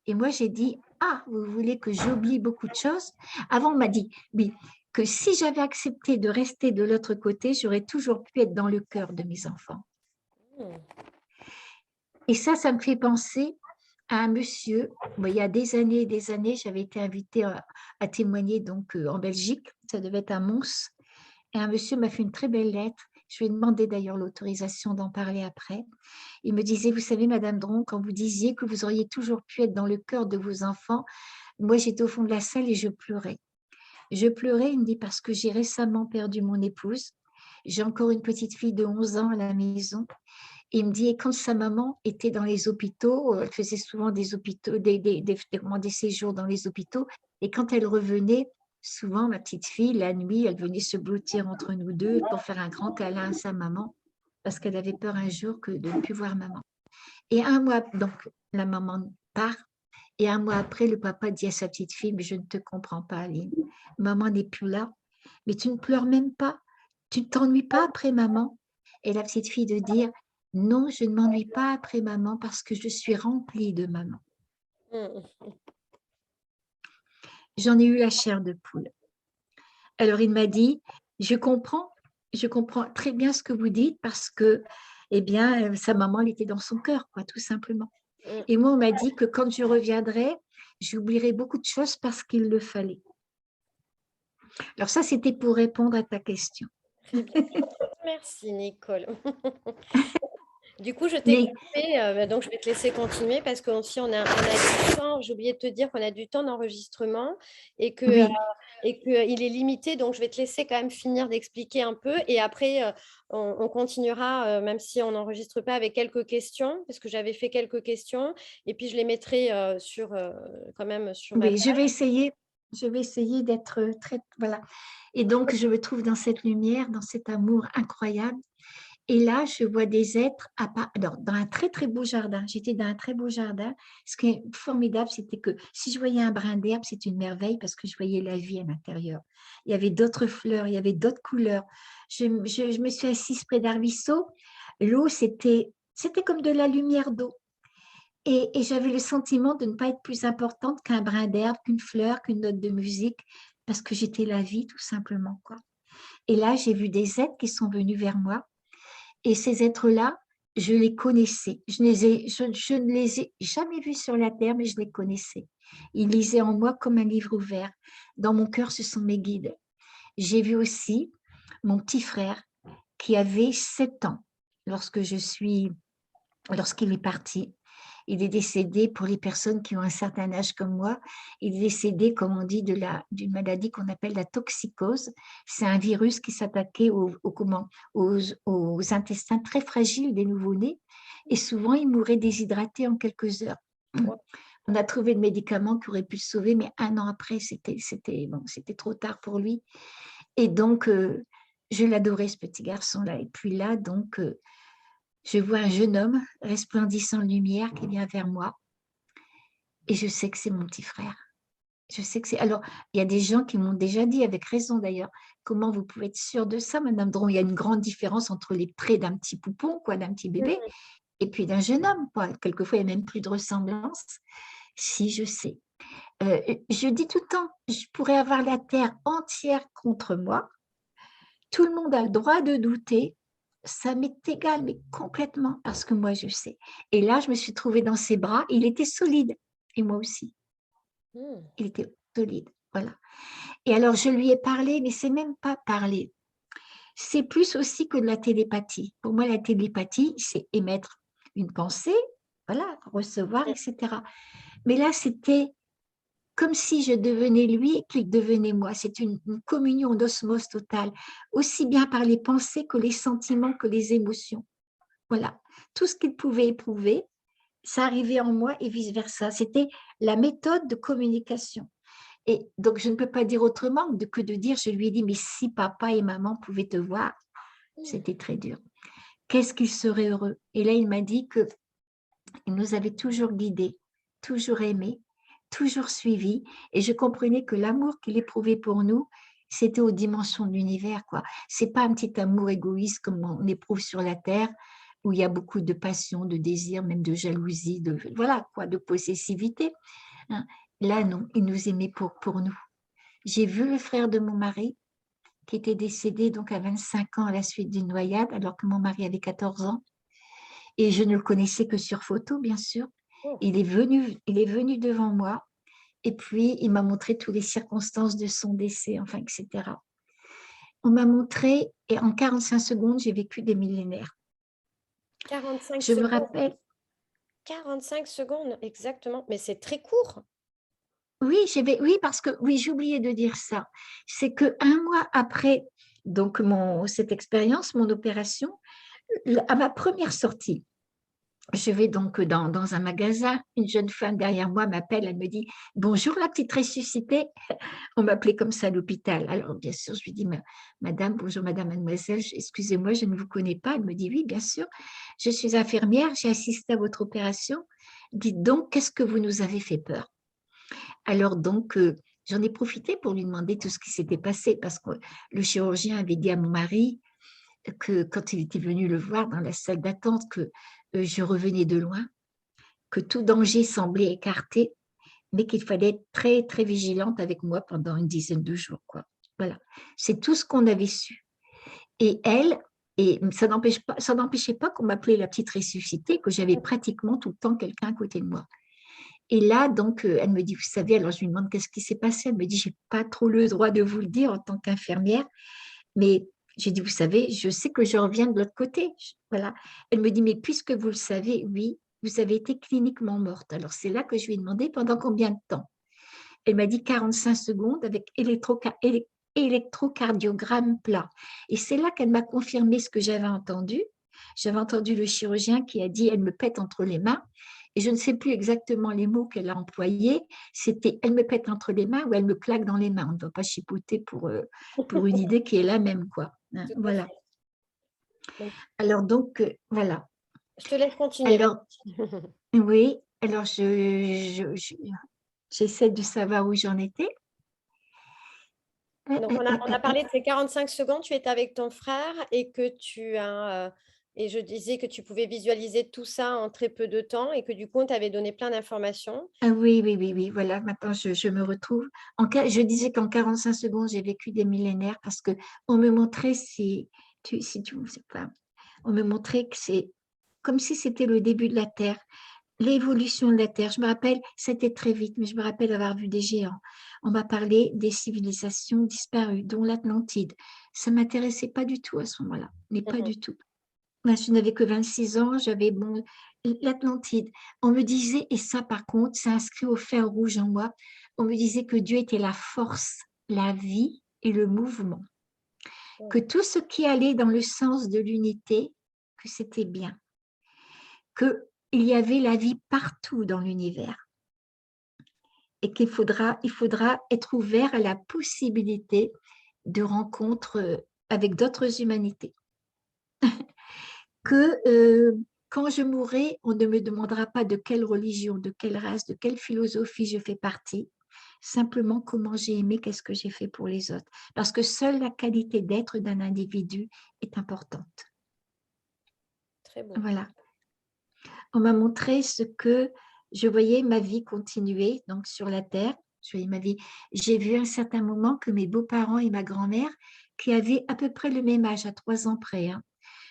Et moi, j'ai dit, ah, vous voulez que j'oublie beaucoup de choses? Avant, on m'a dit, oui, que si j'avais accepté de rester de l'autre côté, j'aurais toujours pu être dans le cœur de mes enfants. Et ça me fait penser à un monsieur, bon, il y a des années, j'avais été invitée à témoigner donc en Belgique, ça devait être à Mons, et un monsieur m'a fait une très belle lettre. Je lui ai demandé d'ailleurs l'autorisation d'en parler après. Il me disait, vous savez, Madame Dron, quand vous disiez que vous auriez toujours pu être dans le cœur de vos enfants, moi j'étais au fond de la salle et je pleurais. Je pleurais, il me dit, parce que j'ai récemment perdu mon épouse. J'ai encore une petite fille de 11 ans à la maison. Il me dit, et quand sa maman était dans les hôpitaux, elle faisait souvent des hôpitaux, des séjours dans les hôpitaux, et quand elle revenait, souvent, ma petite fille, la nuit, elle venait se blottir entre nous deux pour faire un grand câlin à sa maman. parce qu'elle avait peur un jour de ne plus voir maman. Et un mois, donc la maman part, et un mois après, le papa dit à sa petite fille, mais je ne te comprends pas, Aline, maman n'est plus là, mais tu ne pleures même pas, tu ne t'ennuies pas après maman. Et la petite fille de dire, non, je ne m'ennuie pas après maman parce que je suis remplie de maman. J'en ai eu la chair de poule. Alors il m'a dit, je comprends très bien ce que vous dites parce que, eh bien, sa maman, elle était dans son cœur, quoi, tout simplement. Et moi, on m'a dit que quand je reviendrai, j'oublierai beaucoup de choses parce qu'il le fallait. Alors ça, c'était pour répondre à ta question. Très bien. Merci, Nicole. Du coup, je t'ai Mais coupé, donc je vais te laisser continuer parce qu'aussi on a du temps. J'ai oublié de te dire qu'on a du temps d'enregistrement et que, oui, il est limité. Donc, je vais te laisser quand même finir d'expliquer un peu et après, on continuera, même si on n'enregistre pas, avec quelques questions parce que j'avais fait quelques questions et puis je les mettrai quand même sur ma oui, page. je vais essayer d'être très, voilà. Et donc, je me trouve dans cette lumière, dans cet amour incroyable. Et là, je vois des êtres alors, dans un très, très beau jardin. J'étais dans un très beau jardin. Ce qui est formidable, c'était que si je voyais un brin d'herbe, c'est une merveille parce que je voyais la vie à l'intérieur. Il y avait d'autres fleurs, il y avait d'autres couleurs. Je me suis assise près d'un ruisseau. L'eau, c'était comme de la lumière d'eau. Et j'avais le sentiment de ne pas être plus importante qu'un brin d'herbe, qu'une fleur, qu'une note de musique, parce que j'étais la vie, tout simplement, quoi. Et là, j'ai vu des êtres qui sont venus vers moi. Et ces êtres-là, je les connaissais. Je ne les ai jamais vus sur la terre, mais je les connaissais. Ils lisaient en moi comme un livre ouvert. Dans mon cœur, ce sont mes guides. J'ai vu aussi mon petit frère qui avait 7 ans lorsqu'il est parti. Il est décédé, pour les personnes qui ont un certain âge comme moi, il est décédé, comme on dit, d'une maladie qu'on appelle la toxicose. C'est un virus qui s'attaquait aux intestins très fragiles des nouveau-nés et souvent il mourait déshydraté en quelques heures. On a trouvé le médicament qui aurait pu le sauver, mais un an après, c'était trop tard pour lui. Et donc, je l'adorais, ce petit garçon-là. Et puis là, donc, je vois un jeune homme resplendissant de lumière qui vient vers moi et je sais que c'est mon petit frère. Je sais que c'est. Alors, il y a des gens qui m'ont déjà dit, avec raison d'ailleurs, comment vous pouvez être sûre de ça, Madame Dron? Il y a une grande différence entre les traits d'un petit poupon, quoi, d'un petit bébé, et puis d'un jeune homme, quoi. Quelquefois, il n'y a même plus de ressemblance. Si, je sais. Je dis tout le temps, je pourrais avoir la terre entière contre moi. Tout le monde a le droit de douter. Ça m'est égal, mais complètement, parce que moi, je sais. Et là, je me suis trouvée dans ses bras. Il était solide. Et moi aussi. Il était solide. Voilà. Et alors, je lui ai parlé, mais c'est même pas parler. C'est plus aussi que de la télépathie. Pour moi, la télépathie, c'est émettre une pensée, voilà, recevoir, etc. Mais là, c'était comme si je devenais lui et qu'il devenait moi. C'est une communion d'osmose totale, aussi bien par les pensées que les sentiments, que les émotions. Voilà. Tout ce qu'il pouvait éprouver, ça arrivait en moi et vice-versa. C'était la méthode de communication. Et donc, je ne peux pas dire autrement que de dire, je lui ai dit, mais si papa et maman pouvaient te voir, c'était très dur. Qu'est-ce qu'il serait heureux? Et là, il m'a dit qu'il nous avait toujours guidés, toujours aimés, toujours suivis. Et je comprenais que l'amour qu'il éprouvait pour nous, c'était aux dimensions de l'univers, quoi. C'est pas un petit amour égoïste comme on éprouve sur la terre, où il y a beaucoup de passion, de désir, même de jalousie, voilà, quoi, de possessivité. Hein. Là, non, il nous aimait pour nous. J'ai vu le frère de mon mari qui était décédé donc à 25 ans à la suite d'une noyade, alors que mon mari avait 14 ans. Et je ne le connaissais que sur photo, bien sûr. Il est venu devant moi et puis il m'a montré toutes les circonstances de son décès, enfin, etc. On m'a montré et en 45 secondes, j'ai vécu des millénaires. 45 Je me secondes. rappelle, 45 secondes, exactement. Mais c'est très court. oui, parce que, oui, j'ai oublié de dire ça. C'est qu'un mois après donc cette expérience, mon opération, à ma première sortie, je vais donc dans un magasin, une jeune femme derrière moi m'appelle, elle me dit: «Bonjour la petite ressuscitée». On m'appelait comme ça à l'hôpital. Alors bien sûr, je lui dis: Madame, bonjour madame, mademoiselle, excusez-moi, je ne vous connais pas». Elle me dit: «Oui, bien sûr, je suis infirmière, j'ai assisté à votre opération. Dites donc, qu'est-ce que vous nous avez fait peur?» Alors donc, j'en ai profité pour lui demander tout ce qui s'était passé parce que le chirurgien avait dit à mon mari que quand il était venu le voir dans la salle d'attente que je revenais de loin, que tout danger semblait écarté, mais qu'il fallait être très, très vigilante avec moi pendant une dizaine de jours, quoi. Voilà, c'est tout ce qu'on avait su. Et elle, et ça n'empêchait pas qu'on m'appelait la petite ressuscitée, que j'avais pratiquement tout le temps quelqu'un à côté de moi. Et là, donc, elle me dit: «Vous savez», alors je lui demande: «Qu'est-ce qui s'est passé?» Elle me dit: «J'ai pas trop le droit de vous le dire en tant qu'infirmière, mais», j'ai dit: «Vous savez, je sais que je reviens de l'autre côté». Voilà. Elle me dit: «Mais puisque vous le savez, oui, vous avez été cliniquement morte». Alors c'est là que je lui ai demandé: «Pendant combien de temps?» Elle m'a dit 45 secondes avec électrocardiogramme plat. Et c'est là qu'elle m'a confirmé ce que j'avais entendu. J'avais entendu le chirurgien qui a dit: «Elle me pète entre les mains». Et je ne sais plus exactement les mots qu'elle a employés. C'était: «Elle me pète entre les mains» ou «Elle me claque dans les mains». On ne doit pas chipoter pour une idée qui est la même, quoi. Hein, Tout à voilà. fait. Donc, Alors donc, voilà. je te laisse continuer. Alors, oui, alors j'essaie de savoir où j'en étais. Donc, on a parlé de ces 45 secondes, tu étais avec ton frère et que tu as, et je disais que tu pouvais visualiser tout ça en très peu de temps et que du coup, on t'avait donné plein d'informations. Ah oui, oui, oui, oui, voilà, maintenant je me retrouve. Je disais qu'en 45 secondes, j'ai vécu des millénaires parce que on me montrait, si tu sais pas, on me montrait que c'est comme si c'était le début de la Terre, l'évolution de la Terre. Je me rappelle, c'était très vite, mais je me rappelle avoir vu des géants. On m'a parlé des civilisations disparues, dont l'Atlantide. Ça m'intéressait pas du tout à ce moment-là, mais pas Mmh. du tout. Moi, je n'avais que 26 ans, j'avais l'Atlantide. On me disait, et ça par contre, c'est inscrit au fer rouge en moi, on me disait que Dieu était la force, la vie et le mouvement, que tout ce qui allait dans le sens de l'unité, que c'était bien, qu'il y avait la vie partout dans l'univers et il faudra être ouvert à la possibilité de rencontres avec d'autres humanités. Que quand je mourrai, on ne me demandera pas de quelle religion, de quelle race, de quelle philosophie je fais partie, simplement comment j'ai aimé, qu'est-ce que j'ai fait pour les autres. Parce que seule la qualité d'être d'un individu est importante. Très beau. Voilà. On m'a montré ce que je voyais ma vie continuer, donc sur la terre. Je voyais ma vie. J'ai vu à un certain moment que mes beaux-parents et ma grand-mère, qui avaient à peu près le même âge, à 3 ans près, hein,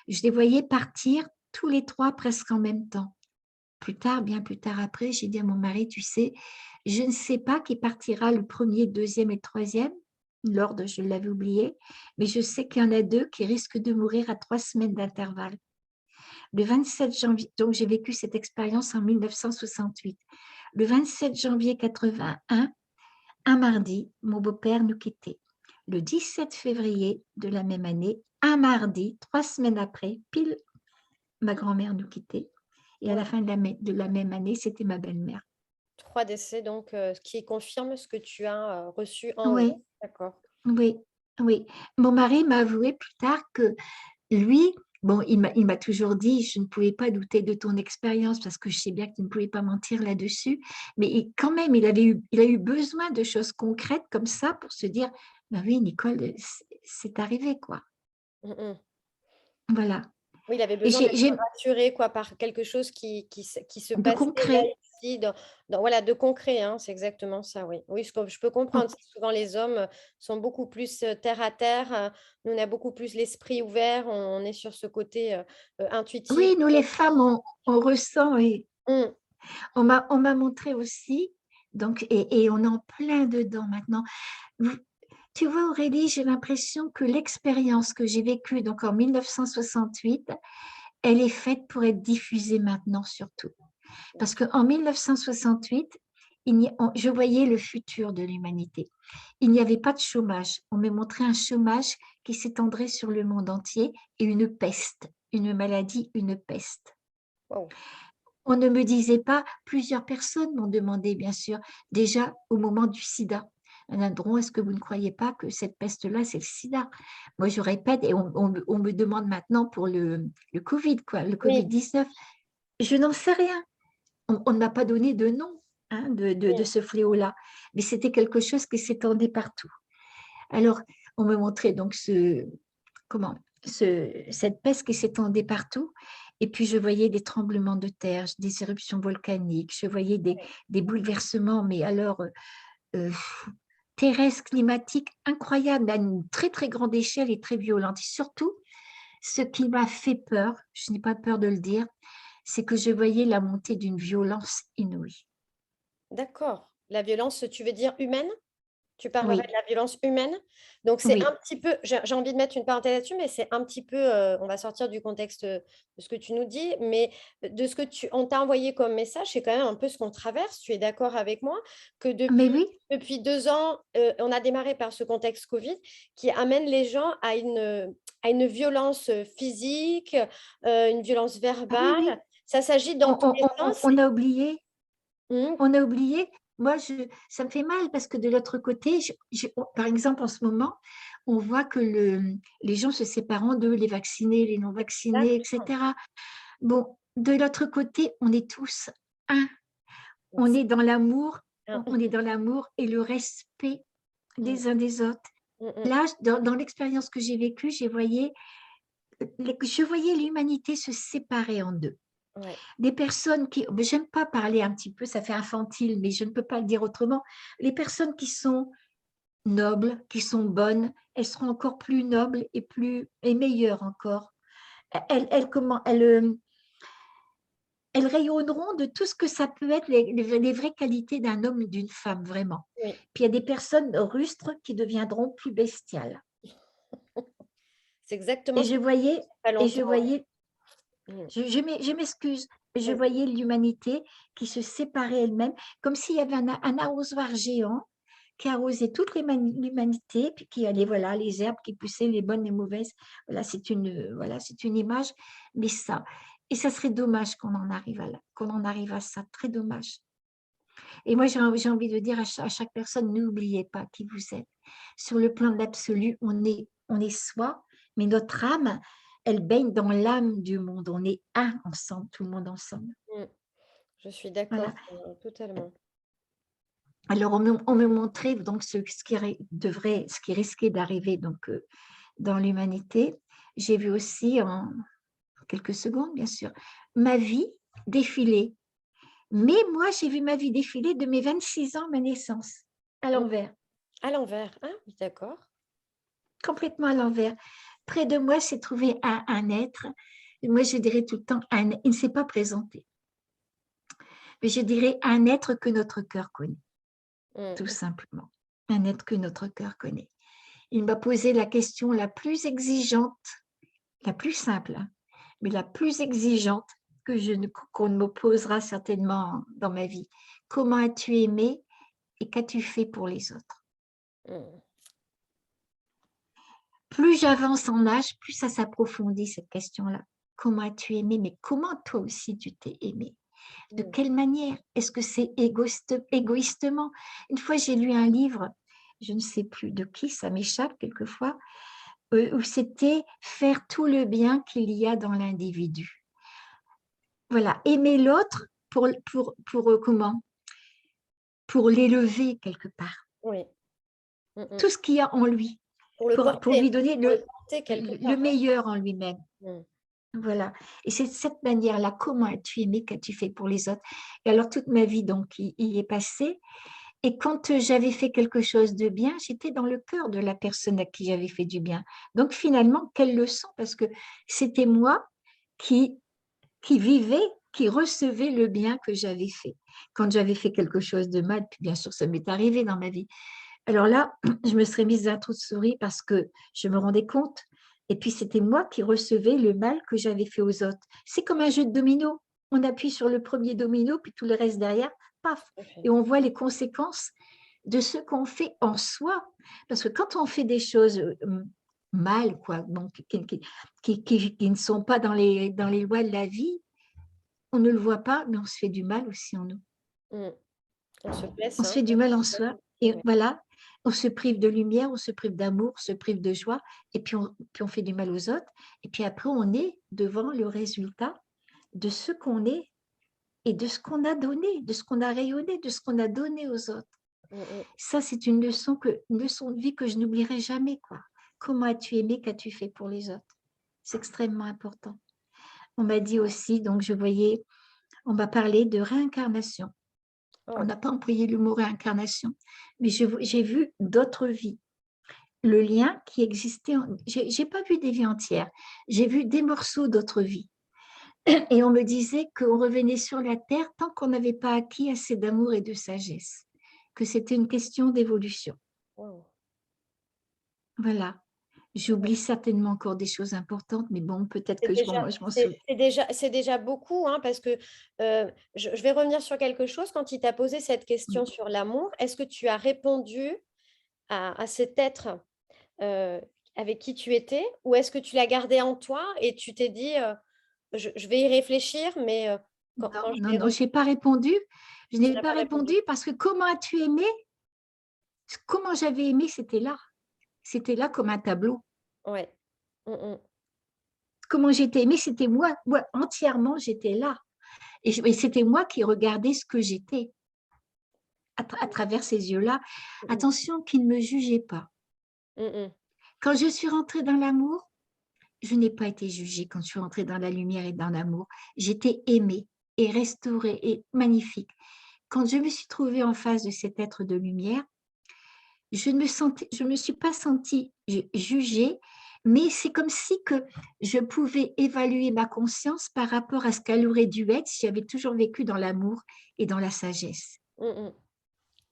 je les voyais partir tous les 3 presque en même temps. Plus tard, bien plus tard après, j'ai dit à mon mari: «Tu sais, je ne sais pas qui partira le premier, le deuxième et le troisième. L'ordre, je l'avais oublié, mais je sais qu'il y en a 2 qui risquent de mourir à 3 semaines d'intervalle». Le 27 janvier, donc j'ai vécu cette expérience en 1968. Le 27 janvier 81, un mardi, mon beau-père nous quittait. Le 17 février de la même année, un mardi, 3 semaines après, pile, ma grand-mère nous quittait. Et à la Ouais, fin de la même année, c'était ma belle-mère. 3 décès donc, ce qui confirme ce que tu as, reçu en Oui, haut. D'accord. oui, oui. Mon mari m'a avoué plus tard que lui, bon, il m'a toujours dit: «Je ne pouvais pas douter de ton expérience parce que je sais bien que tu ne pouvais pas mentir là-dessus». Mais quand même, il a eu besoin de choses concrètes comme ça pour se dire: «Ben oui, Nicole, c'est arrivé, quoi». Mmh mh. Voilà. Oui, il avait Et besoin d'être j'ai rassuré quoi, par quelque chose qui se de passait là, concret. ici, dans voilà, de concret, hein, c'est exactement ça, oui. Oui, je peux comprendre. Mmh. Souvent les hommes, sont beaucoup plus, terre à terre, nous on a beaucoup plus l'esprit ouvert, on est sur ce côté, intuitif. Oui, nous les femmes, on ressent, et Mmh. on m'a montré aussi, donc, et on est en plein dedans maintenant. Vous Tu vois Aurélie, j'ai l'impression que l'expérience que j'ai vécue donc en 1968, elle est faite pour être diffusée maintenant surtout. Parce qu'en 1968, je voyais le futur de l'humanité. Il n'y avait pas de chômage. On me montrait un chômage qui s'étendrait sur le monde entier et une peste, une maladie, une peste. Waouh. On ne me disait pas, plusieurs personnes m'ont demandé, bien sûr, déjà au moment du sida. Madame Dron, est-ce que vous ne croyez pas que cette peste-là, c'est le sida? Moi, je répète, et on me demande maintenant pour le Covid, quoi, le Oui, Covid-19. Je n'en sais rien. On ne m'a pas donné de nom hein, de oui, ce fléau-là, mais c'était quelque chose qui s'étendait partout. Alors, on me montrait donc cette peste qui s'étendait partout. Et puis, je voyais des tremblements de terre, des éruptions volcaniques, je voyais des bouleversements, mais alors euh, terrestres, climatiques, incroyables, à une très, très grande échelle et très violente. Et surtout, ce qui m'a fait peur, je n'ai pas peur de le dire, c'est que je voyais la montée d'une violence inouïe. d'accord. La violence, tu veux dire humaine? Tu parlerais de Oui, la violence humaine. Donc, c'est un oui, petit peu, j'ai envie de mettre une parenthèse là-dessus, mais c'est un petit peu, on va sortir du contexte de ce que tu nous dis, mais de ce que on t'a envoyé comme message, c'est quand même un peu ce qu'on traverse. Tu es d'accord avec moi que mais oui, depuis 2 ans, on a démarré par ce contexte Covid qui amène les gens à une violence physique, une violence ah oui, verbale. oui, Ça s'agit on, dans tous on- les on- sens. on a oublié. Mhm. On a oublié, moi, ça me fait mal parce que de l'autre côté, par exemple, en ce moment, on voit que les gens se séparent en deux, les vaccinés, les non-vaccinés, D'accord. etc. Bon, de l'autre côté, on est tous un. On est dans l'amour, on est dans l'amour et le respect Mhm. des uns des autres. Mhm. Là, dans l'expérience que j'ai vécue, je voyais l'humanité se séparer en deux. Ouais. Des personnes qui, j'aime pas parler un petit peu, ça fait infantile, mais je ne peux pas le dire autrement. Les personnes qui sont nobles, qui sont bonnes, elles seront encore plus nobles et meilleures encore. Elles rayonneront de tout ce que ça peut être les vraies qualités d'un homme et d'une femme, vraiment. Oui. Puis il y a des personnes rustres qui deviendront plus bestiales. C'est exactement Et ce que je voyais, pas et je longtemps. voyais, Mm. je m'excuse, je Mm. voyais l'humanité qui se séparait elle-même, comme s'il y avait un arrosoir géant qui arrosait toute l'humanité, puis qui allait, voilà, les herbes qui poussaient, les bonnes, les mauvaises. Voilà, c'est une image, mais ça. Et ça serait dommage qu'on en arrive à ça, très dommage. Et moi, j'ai envie de dire à chaque personne, n'oubliez pas qui vous êtes. Sur le plan de l'absolu, on est soi, mais notre âme, elle baigne dans l'âme du monde. On est un ensemble, tout le monde ensemble. Mm. Je suis d'accord Voilà. totalement. Alors, on me montrait donc ce qui risquait d'arriver donc dans l'humanité. J'ai vu aussi en quelques secondes, bien sûr, ma vie défiler. Mais moi, j'ai vu ma vie défiler de mes 26 ans, ma naissance, à Mm. l'envers, À l'envers. Ah, oui, d'accord. complètement à l'envers. Près de moi s'est trouvé un être, moi je dirais tout le temps, il ne s'est pas présenté, mais je dirais un être que notre cœur connaît, tout Mm. simplement. Un être que notre cœur connaît. Il m'a posé la question la plus exigeante, la plus simple, hein, mais la plus exigeante qu'on me posera certainement dans ma vie. Comment as-tu aimé et qu'as-tu fait pour les autres? Mm. Plus j'avance en âge, plus ça s'approfondit, cette question-là. Comment as-tu aimé? Mais comment toi aussi tu t'es aimé? De Mm. quelle manière? Est-ce que c'est égoïstement? Une fois, j'ai lu un livre, je ne sais plus de qui, ça m'échappe quelquefois, où c'était faire tout le bien qu'il y a dans l'individu. Voilà, aimer l'autre comment? Pour l'élever quelque part. Oui. Mm, mm. Tout ce qu'il y a en lui, pour lui donner Pour le porter quelque le part. meilleur en lui-même. Mm. Voilà. Et c'est de cette manière-là, comment as-tu aimé, qu'as-tu fait pour les autres? Et alors, toute ma vie, donc, y est passée. Et quand j'avais fait quelque chose de bien, j'étais dans le cœur de la personne à qui j'avais fait du bien. Donc, finalement, quelle leçon, parce que c'était moi qui, qui vivais, qui recevais le bien que j'avais fait. Quand j'avais fait quelque chose de mal, puis bien sûr, ça m'est arrivé dans ma vie. Alors là, je me serais mise un trou de souris parce que je me rendais compte. Et puis, c'était moi qui recevais le mal que j'avais fait aux autres. C'est comme un jeu de domino. On appuie sur le premier domino, puis tout le reste derrière, paf. Ok. Et on voit les conséquences de ce qu'on fait en soi. Parce que quand on fait des choses mal, quoi, donc, qui ne sont pas dans les lois de la vie, on ne le voit pas, mais on se fait du mal aussi en nous. Mm. On se blesse, On se hein. fait du mal en soi. Et Ouais. voilà, on se prive de lumière, on se prive d'amour, on se prive de joie, et puis on fait du mal aux autres. Et puis après, on est devant le résultat de ce qu'on est et de ce qu'on a donné, de ce qu'on a rayonné, de ce qu'on a donné aux autres. Mm, mm. Ça, c'est une leçon de vie que je n'oublierai jamais, quoi. Comment as-tu aimé, qu'as-tu fait pour les autres? C'est extrêmement important. On m'a dit aussi, donc je voyais, on m'a parlé de réincarnation. On Oh. n'a pas employé le mot réincarnation, mais j'ai vu d'autres vies. Le lien qui existait, j'ai pas vu des vies entières, j'ai vu des morceaux d'autres vies. Et on me disait qu'on revenait sur la Terre tant qu'on n'avait pas acquis assez d'amour et de sagesse, que c'était une question d'évolution. Wow. Voilà. J'oublie certainement encore des choses importantes, mais bon, peut-être que je m'en souviens. C'est déjà beaucoup, hein, parce que je vais revenir sur quelque chose. Quand il t'a posé cette question Oui. sur l'amour, est-ce que tu as répondu à cet être euh, avec qui tu étais, ou est-ce que tu l'as gardé en toi et tu t'es dit, je vais y réfléchir, mais quand Non, je non, vais non, je n'ai pas répondu. Je tu n'ai n'as pas pas répondu répondu. parce que comment as-tu aimé? Comment j'avais aimé, c'était là. C'était là comme un tableau. Ouais. Mm, mm. Comment j'étais aimée, c'était moi. Moi, entièrement, j'étais là. Et c'était moi qui regardais ce que j'étais à travers ces yeux-là. Mm, Attention, qui ne me jugeait pas. mm, mm. Quand je suis rentrée dans l'amour, je n'ai pas été jugée quand je suis rentrée dans la lumière et dans l'amour. J'étais aimée et restaurée et magnifique. Quand je me suis trouvée en face de cet être de lumière, je ne me suis pas sentie jugée, mais c'est comme si que je pouvais évaluer ma conscience par rapport à ce qu'elle aurait dû être si j'avais toujours vécu dans l'amour et dans la sagesse. Mm, mm.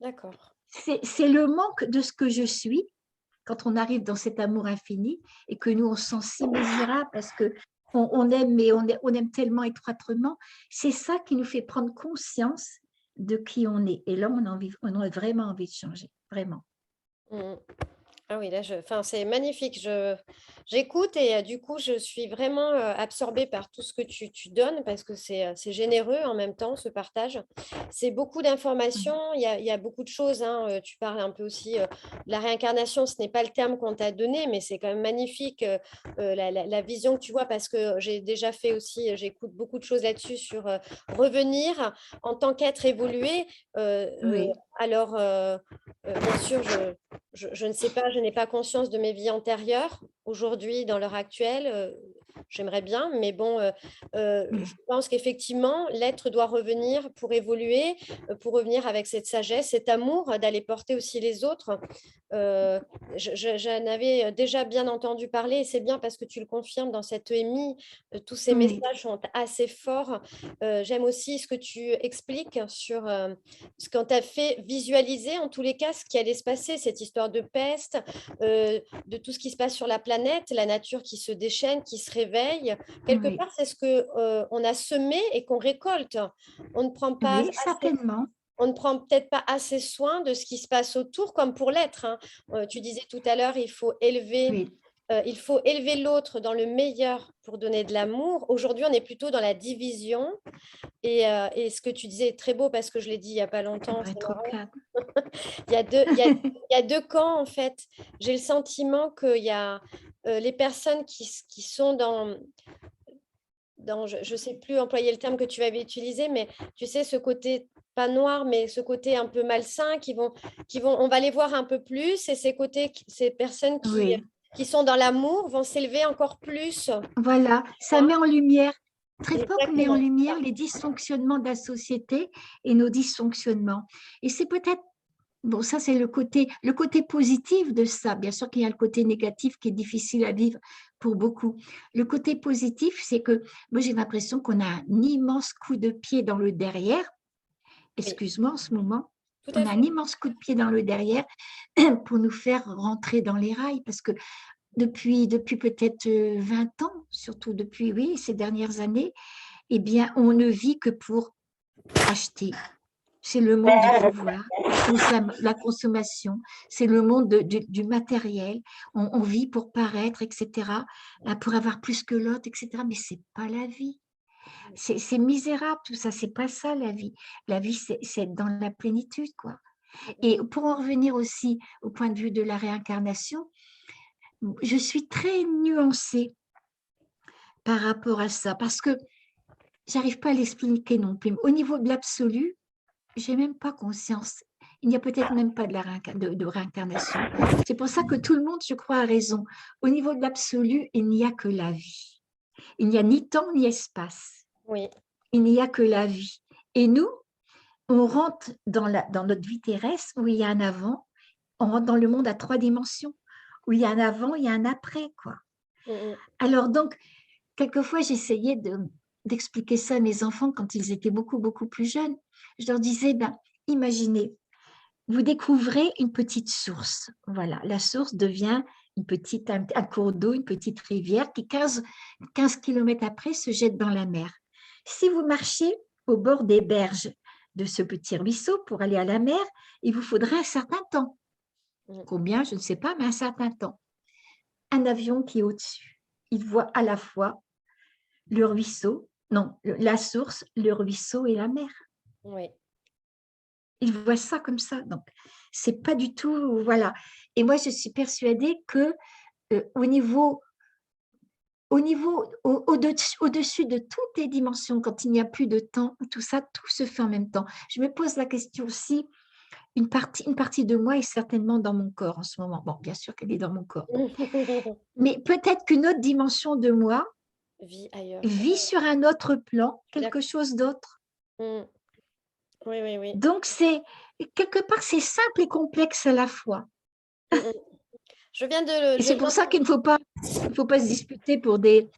D'accord. C'est le manque de ce que je suis quand on arrive dans cet amour infini et que nous, on se sent si misérable parce que on aime, mais on aime tellement étroitement. C'est ça qui nous fait prendre conscience de qui on est. Et là, on a vraiment envie de changer, vraiment. Mm, mm. Ah oui, là, enfin, c'est magnifique. J'écoute et du coup, je suis vraiment absorbée par tout ce que tu donnes parce que c'est généreux en même temps, ce partage. C'est beaucoup d'informations, il y a beaucoup de choses, hein. Tu parles un peu aussi de la réincarnation, ce n'est pas le terme qu'on t'a donné, mais c'est quand même magnifique la vision que tu vois parce que j'ai déjà fait aussi, j'écoute beaucoup de choses là-dessus sur revenir en tant qu'être évolué. Euh, euh, Oui, alors, bien sûr, je ne sais pas, je n'ai pas conscience de mes vies antérieures. Aujourd'hui, dans l'heure actuelle, j'aimerais bien, mais bon, je pense qu'effectivement, l'être doit revenir pour évoluer, pour revenir avec cette sagesse, cet amour, d'aller porter aussi les autres. Euh, J'en avais déjà bien entendu parler et c'est bien parce que tu le confirmes dans cette EMI. Tous ces oui, messages sont assez forts. J'aime aussi ce que tu expliques sur ce qu'on t'a fait visualiser, en tous les cas, ce qui allait se passer, cette histoire de peste, de tout ce qui se passe sur la planète, la nature qui se déchaîne, qui se réveille. Quelque oui, part, c'est ce que on a semé et qu'on récolte. On ne prend pas oui, assez certainement. on ne prend peut-être pas assez soin de ce qui se passe autour, comme pour l'être, hein. Tu disais tout à l'heure, Oui, il faut élever l'autre dans le meilleur pour donner de l'amour. Aujourd'hui, on est plutôt dans la division. Et ce que tu disais est très beau parce que je l'ai dit il n'y a pas on longtemps, devrait c'est être au marrant. calme. Il y a deux camps, en fait. J'ai le sentiment qu'il y a les personnes qui sont dans je ne sais plus employer le terme que tu avais utilisé, mais tu sais, ce côté pas noir, mais ce côté un peu malsain, on va les voir un peu plus, et ces personnes Oui, qui sont dans l'amour vont s'élever encore plus. voilà, ça Hein. met en lumière, très fort met en Exactement. lumière les dysfonctionnements de la société et nos dysfonctionnements. Et c'est peut-être, bon, ça c'est le côté positif de ça. Bien sûr qu'il y a le côté négatif qui est difficile à vivre pour beaucoup. Le côté positif, c'est que moi j'ai l'impression qu'on a un immense coup de pied dans le derrière. Oui, Excuse-moi en ce moment. tout à On a un fait. immense coup de pied dans le derrière pour nous faire rentrer dans les rails parce que depuis peut-être 20 ans, surtout depuis, oui, ces dernières années, eh bien, on ne vit que pour acheter. C'est le monde du pouvoir, la consommation, c'est le monde du matériel. On vit pour paraître, etc., pour avoir plus que l'autre, etc. Mais ce n'est pas la vie. C'est misérable tout ça, c'est pas ça la vie. La vie, c'est être dans la plénitude, quoi. Et pour en revenir aussi au point de vue de la réincarnation, je suis très nuancée par rapport à ça, parce que j'arrive pas à l'expliquer non plus. Au niveau de l'absolu, j'ai même pas conscience. Il n'y a peut-être même pas de réincarnation. C'est pour ça que tout le monde, je crois, a raison. Au niveau de l'absolu, il n'y a que la vie. Il n'y a ni temps ni espace. Oui. Il n'y a que la vie. Et nous, on rentre dans notre vie terrestre où il y a un avant, on rentre dans le monde à 3 dimensions, où il y a un avant, il y a un après, quoi. Alors donc, quelquefois, j'essayais d'expliquer ça à mes enfants quand ils étaient beaucoup, beaucoup plus jeunes. Je leur disais, ben, imaginez, vous découvrez une petite source. Voilà, la source devient un cours d'eau, une petite rivière qui, 15 kilomètres après, se jette dans la mer. Si vous marchez au bord des berges de ce petit ruisseau pour aller à la mer, il vous faudrait un certain temps. Combien, je ne sais pas, mais un certain temps. Un avion qui est au-dessus, il voit à la fois le ruisseau, non, la source, le ruisseau et la mer. Oui. Il voit ça comme ça. Donc, c'est pas du tout, voilà. Et moi, je suis persuadée que au-dessus de toutes les dimensions, quand il n'y a plus de temps, tout ça, tout se fait en même temps. Je me pose la question aussi, une partie de moi est certainement dans mon corps en ce moment. Bon, bien sûr qu'elle est dans mon corps. Mais peut-être qu'une autre dimension de moi Vie ailleurs. vit sur un autre plan, quelque D'accord. chose d'autre. Oui, oui, oui. Donc, quelque part, c'est simple et complexe à la fois. Je viens Et c'est pour ça qu'il ne faut pas se disputer pour des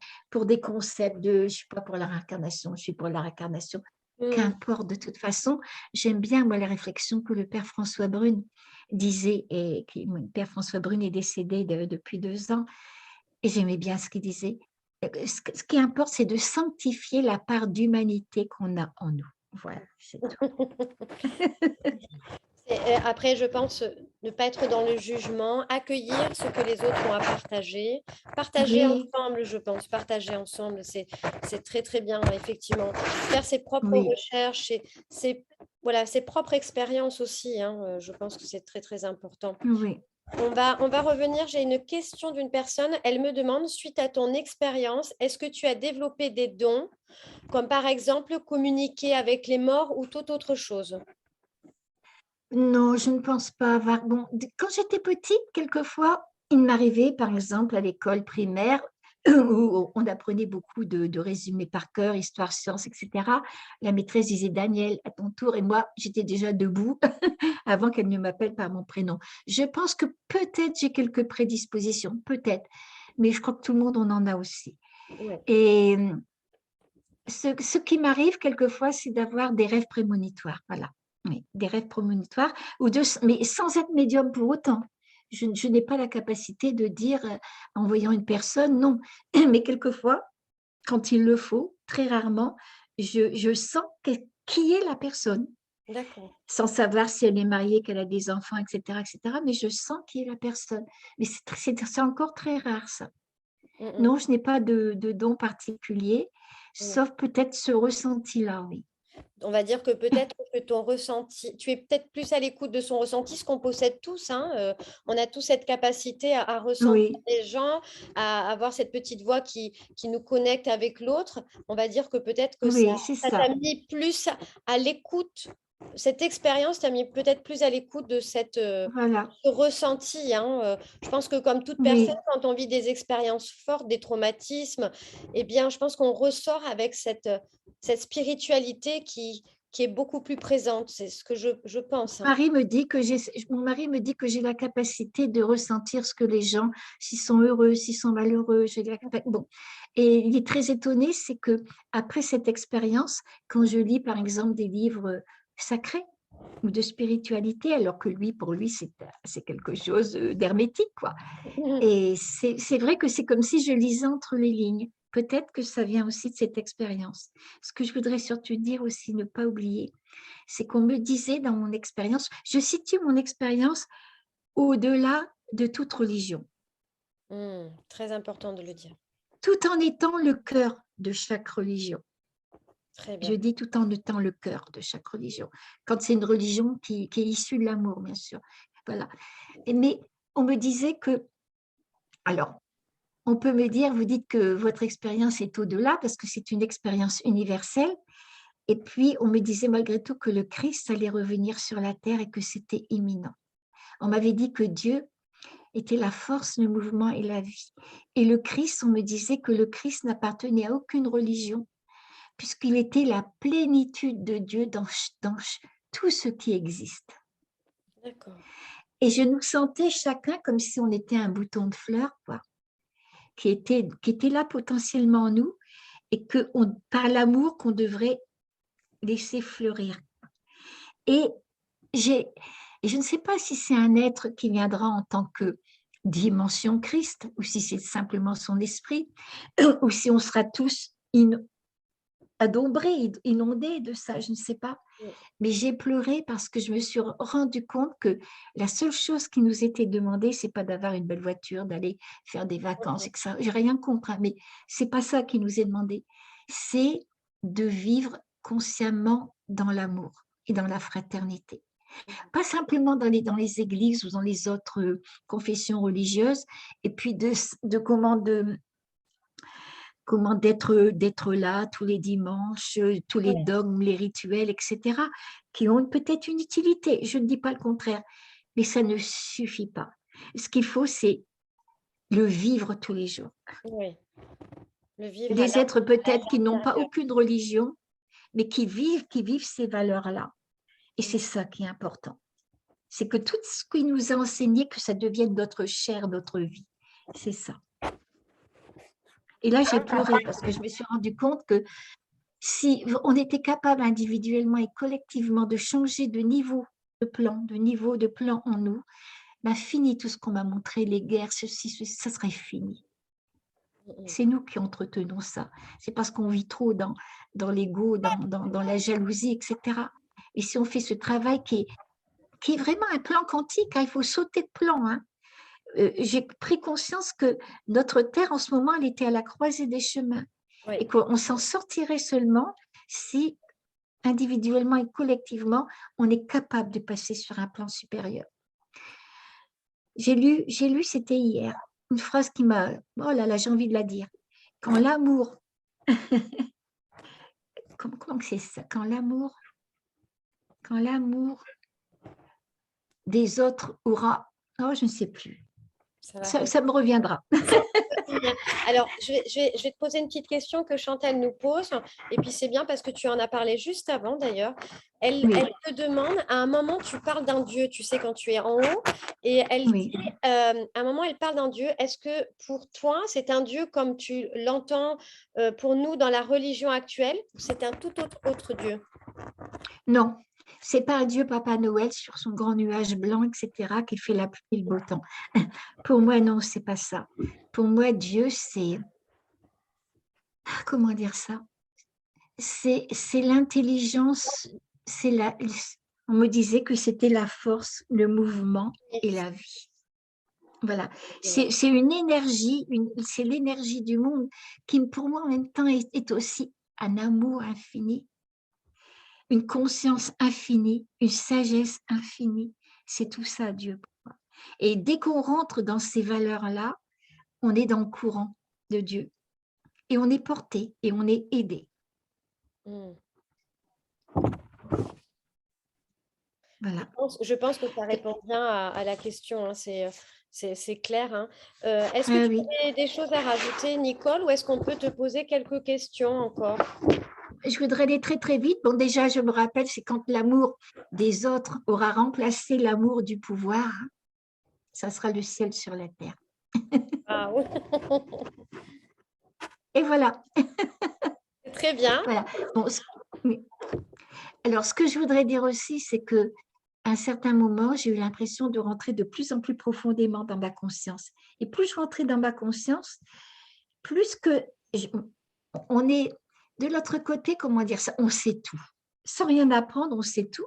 concepts de, je ne suis pas pour la réincarnation, je suis pour la réincarnation. Qu'importe, de toute façon, j'aime bien, moi, la réflexion que le père François Brune disait, et le père François Brune est décédé depuis 2 ans, et j'aimais bien ce qu'il disait. Ce qui importe, c'est de sanctifier la part d'humanité qu'on a en nous. Voilà, c'est tout. Après, je pense ne pas être dans le jugement, accueillir ce que les autres ont à partager, partager Oui, ensemble, je pense, partager ensemble, c'est très très bien, effectivement. Faire ses propres oui, recherches, voilà, ses propres expériences aussi, hein, je pense que c'est très très important. oui. On va revenir, j'ai une question d'une personne, elle me demande, suite à ton expérience, est-ce que tu as développé des dons, comme par exemple communiquer avec les morts ou toute autre chose? Non, je ne pense pas avoir. Bon, quand j'étais petite, quelquefois, il m'arrivait, par exemple, à l'école primaire, où on apprenait beaucoup de résumés par cœur, histoire, sciences, etc. La maîtresse disait Daniel, à ton tour, et moi, j'étais déjà debout avant qu'elle ne m'appelle par mon prénom. Je pense que peut-être j'ai quelques prédispositions, peut-être, mais je crois que tout le monde, on en a aussi. Ouais. Et ce qui m'arrive quelquefois, c'est d'avoir des rêves prémonitoires. Voilà. Oui, des rêves prémonitoires, mais sans être médium pour autant. Je n'ai pas la capacité de dire en voyant une personne, non. Mais quelquefois, quand il le faut, très rarement, je sens qui est la personne, D'accord. sans savoir si elle est mariée, qu'elle a des enfants, etc., etc. Mais je sens qui est la personne. Mais c'est encore très rare, ça. Non, je n'ai pas de don particulier, Oui. sauf peut-être ce ressenti-là, oui. On va dire que peut-être que ton ressenti, tu es peut-être plus à l'écoute de son ressenti, ce qu'on possède tous, hein, on a tous cette capacité à ressentir Oui, les gens, à avoir cette petite voix qui nous connecte avec l'autre. On va dire que peut-être que oui, c'est ça t'a ça. mis plus à l'écoute. Cette expérience t'a mis peut-être plus à l'écoute de Voilà, ce ressenti, hein. Je pense que comme toute personne, oui. quand on vit des expériences fortes, des traumatismes, eh bien, je pense qu'on ressort avec cette spiritualité qui est beaucoup plus présente. C'est ce que je pense, hein. Mon mari me dit que j'ai la capacité de ressentir ce que les gens, s'ils sont heureux, s'ils sont malheureux. Bon. Et il est très étonné, c'est que après cette expérience, quand je lis par exemple des livres sacrés ou de spiritualité, alors que lui, pour lui, c'est quelque chose d'hermétique, quoi. Et c'est vrai que c'est comme si je lisais entre les lignes. Peut-être que ça vient aussi de cette expérience. Ce que je voudrais surtout dire aussi, ne pas oublier, c'est qu'on me disait dans mon expérience, je situe mon expérience au-delà de toute religion, Très important de le dire. tout en étant le cœur de chaque religion. Très Je bien. dis tout en notant le cœur de chaque religion. Quand c'est une religion qui est issue de l'amour, bien sûr. Voilà. Mais on me disait que, alors, on peut me dire, vous dites que votre expérience est au-delà parce que c'est une expérience universelle. Et puis, on me disait malgré tout que le Christ allait revenir sur la terre et que c'était imminent. On m'avait dit que Dieu était la force, le mouvement et la vie. Et le Christ, on me disait que le Christ n'appartenait à aucune religion, puisqu'il était la plénitude de Dieu dans tout ce qui existe. D'accord. Et je nous sentais chacun comme si on était un bouton de fleur, quoi, qui était là potentiellement en nous, et que par l'amour qu'on devrait laisser fleurir. Et je ne sais pas si c'est un être qui viendra en tant que dimension Christ, ou si c'est simplement son esprit, ou si on sera tous adombrés, inondés de ça, je ne sais pas. Mais j'ai pleuré parce que je me suis rendu compte que la seule chose qui nous était demandée, c'est pas d'avoir une belle voiture, d'aller faire des vacances, et que ça, j'ai rien compris, mais c'est pas ça qui nous est demandé. C'est de vivre consciemment dans l'amour et dans la fraternité. Pas simplement dans les églises ou dans les autres confessions religieuses, et puis comment d'être là tous les dimanches, tous les dogmes, les rituels, etc., qui ont peut-être une utilité, je ne dis pas le contraire, mais ça ne suffit pas. Ce qu'il faut, c'est le vivre tous les jours. Oui, le vivre Des êtres à peut-être qui n'ont pas l'intérieur. aucune religion, mais qui vivent ces valeurs-là. Et c'est ça qui est important. C'est que tout ce qui nous a enseigné, que ça devienne notre chair, notre vie. C'est ça. Et là, j'ai pleuré parce que je me suis rendu compte que si on était capable individuellement et collectivement de changer de niveau de plan en nous, ben fini tout ce qu'on m'a montré, les guerres, ceci, ça serait fini. C'est nous qui entretenons ça. C'est parce qu'on vit trop dans l'ego, dans la jalousie, etc. Et si on fait ce travail qui est vraiment un plan quantique, hein, il faut sauter de plan. Hein. J'ai pris conscience que notre Terre, en ce moment, elle était à la croisée des chemins. Oui. Et qu'on s'en sortirait seulement si, individuellement et collectivement, on est capable de passer sur un plan supérieur. J'ai lu, c'était hier, une phrase qui m'a... Oh là là, j'ai envie de la dire. Quand l'amour... comment c'est ça? Quand l'amour des autres aura... Oh, je ne sais plus. Ça me reviendra. Alors, je vais te poser une petite question que Chantal nous pose. Et puis, c'est bien parce que tu en as parlé juste avant, d'ailleurs. Oui, Elle te demande, à un moment, tu parles d'un Dieu, tu sais, quand tu es en haut. Et elle oui. dit, à un moment, elle parle d'un Dieu. Est-ce que pour toi, c'est un Dieu comme tu l'entends pour nous dans la religion actuelle, ou c'est un tout autre Dieu? Non, c'est pas un Dieu Papa Noël sur son grand nuage blanc, etc., qui fait la pluie et le beau temps. Pour moi, non, c'est pas ça. Pour moi, Dieu, c'est... Comment dire ça? C'est l'intelligence, on me disait que c'était la force, le mouvement et la vie. Voilà, c'est une énergie, c'est l'énergie du monde qui, pour moi, en même temps, est aussi un amour infini, une conscience infinie, une sagesse infinie. C'est tout ça, Dieu, pour moi. Et dès qu'on rentre dans ces valeurs-là, on est dans le courant de Dieu. Et on est porté et on est aidé. Voilà. Je pense que ça répond bien à la question, hein. C'est clair, hein. Est-ce que Ah tu oui. as des choses à rajouter, Nicole, ou est-ce qu'on peut te poser quelques questions encore? Je voudrais aller très très vite. Bon, déjà, je me rappelle, c'est quand l'amour des autres aura remplacé l'amour du pouvoir, ça sera le ciel sur la terre. Ah oui, Et voilà. très bien. Voilà. Bon, oui. Alors, ce que je voudrais dire aussi, c'est que à un certain moment, j'ai eu l'impression de rentrer de plus en plus profondément dans ma conscience. Et plus je rentrais dans ma conscience, plus que on est de l'autre côté, comment dire ça, on sait tout. Sans rien apprendre, on sait tout.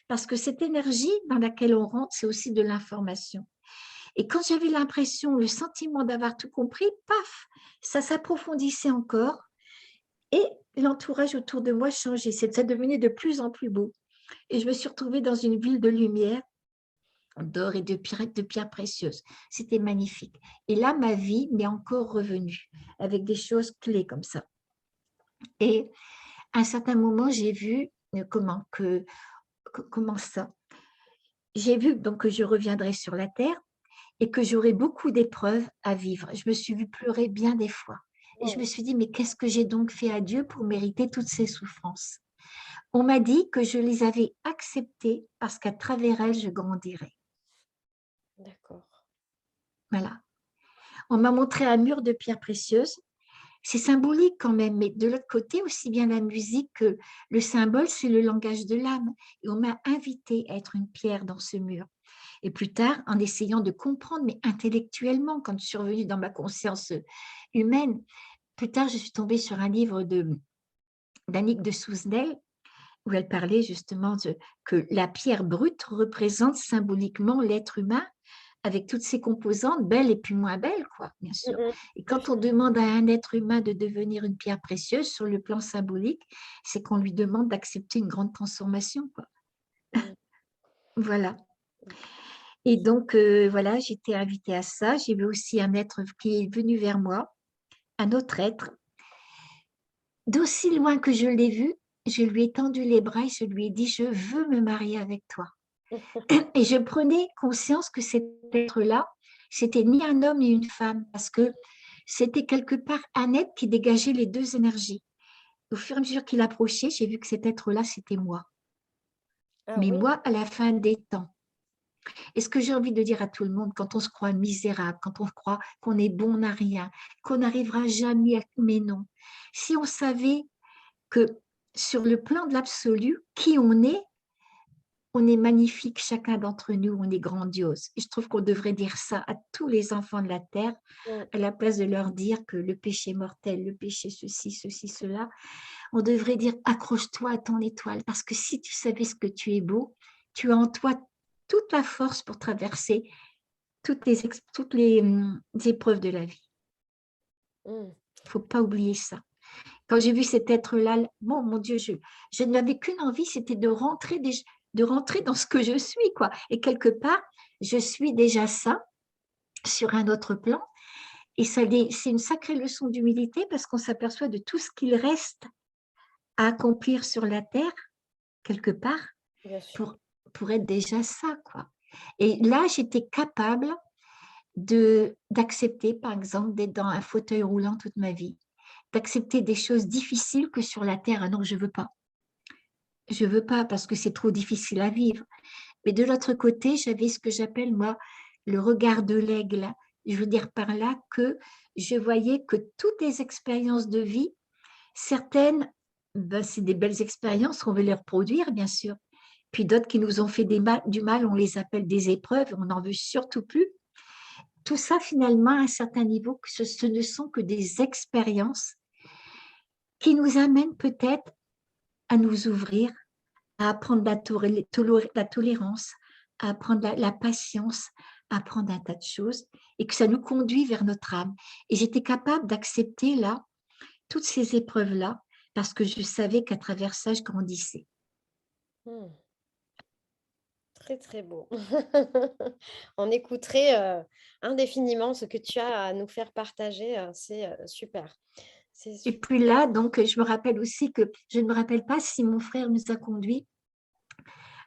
Parce que cette énergie dans laquelle on rentre, c'est aussi de l'information. Et quand j'avais l'impression, le sentiment d'avoir tout compris, paf, ça s'approfondissait encore. Et l'entourage autour de moi changeait, ça devenait de plus en plus beau. Et je me suis retrouvée dans une ville de lumière, d'or et de pierres précieuses. C'était magnifique. Et là, ma vie m'est encore revenue avec des choses clés comme ça. Et à un certain moment, j'ai vu comment ça. J'ai vu donc que je reviendrai sur la terre et que j'aurais beaucoup d'épreuves à vivre. Je me suis vue pleurer bien des fois. Et je me Wow. suis dit, mais qu'est-ce que j'ai donc fait à Dieu pour mériter toutes ces souffrances? On m'a dit que je les avais acceptées parce qu'à travers elles, je grandirais. D'accord. Voilà. On m'a montré un mur de pierres précieuses. C'est symbolique quand même, mais de l'autre côté, aussi bien la musique que le symbole, c'est le langage de l'âme. Et on m'a invité à être une pierre dans ce mur. Et plus tard, en essayant de comprendre, mais intellectuellement, quand je suis revenue dans ma conscience humaine, plus tard, je suis tombée sur un livre d'Annick de Souzenel, où elle parlait justement que la pierre brute représente symboliquement l'être humain avec toutes ses composantes, belles et puis moins belles, quoi, bien sûr. Mhm. Et Tout à quand on fait. demande à un être humain de devenir une pierre précieuse sur le plan symbolique, c'est qu'on lui demande d'accepter une grande transformation, quoi. Mm. Voilà. Et donc, voilà, j'étais invitée à ça. J'ai vu aussi un être qui est venu vers moi, un autre être. D'aussi loin que je l'ai vu, je lui ai tendu les bras et je lui ai dit, je veux me marier avec toi. Et je prenais conscience que cet être-là, c'était ni un homme ni une femme, parce que c'était quelque part un être qui dégageait les deux énergies. Au fur et à mesure qu'il approchait, j'ai vu que cet être-là, c'était moi. Ah Mais oui. moi, à la fin des temps. Et ce que j'ai envie de dire à tout le monde, quand on se croit misérable, quand on croit qu'on est bon à rien, qu'on n'arrivera jamais à... Mais non. Si on savait que sur le plan de l'absolu, qui on est magnifique, chacun d'entre nous, on est grandiose. Et je trouve qu'on devrait dire ça à tous les enfants de la terre, Mm. à la place de leur dire que le péché mortel, le péché ceci, cela. On devrait dire accroche-toi à ton étoile, parce que si tu savais ce que tu es beau, tu as en toi toute la force pour traverser toutes les épreuves de la vie. Mm. Il ne faut pas oublier ça. Quand j'ai vu cet être-là, bon, mon Dieu, je n'avais qu'une envie, c'était de rentrer dans ce que je suis, quoi. Et quelque part, je suis déjà ça sur un autre plan. Et c'est une sacrée leçon d'humilité parce qu'on s'aperçoit de tout ce qu'il reste à accomplir sur la terre, quelque part, Bien sûr. pour être déjà ça, quoi. Et là, j'étais capable d'accepter, par exemple, d'être dans un fauteuil roulant toute ma vie, d'accepter des choses difficiles que sur la terre. Ah non, je ne veux pas. Je ne veux pas parce que c'est trop difficile à vivre. Mais de l'autre côté, j'avais ce que j'appelle, moi, le regard de l'aigle. Je veux dire par là que je voyais que toutes les expériences de vie, certaines, ben, c'est des belles expériences, on veut les reproduire, bien sûr. Puis d'autres qui nous ont fait du mal, on les appelle des épreuves, on n'en veut surtout plus. Tout ça, finalement, à un certain niveau, ce ne sont que des expériences qui nous amènent peut-être à nous ouvrir, à apprendre la tolérance, à apprendre la patience, à apprendre un tas de choses et que ça nous conduit vers notre âme. Et j'étais capable d'accepter là toutes ces épreuves-là parce que je savais qu'à travers ça, je grandissais. Mm. Très, très beau. On écouterait indéfiniment ce que tu as à nous faire partager. C'est super. C'est Et super. puis là, donc, je me rappelle aussi que je ne me rappelle pas si mon frère nous a conduits,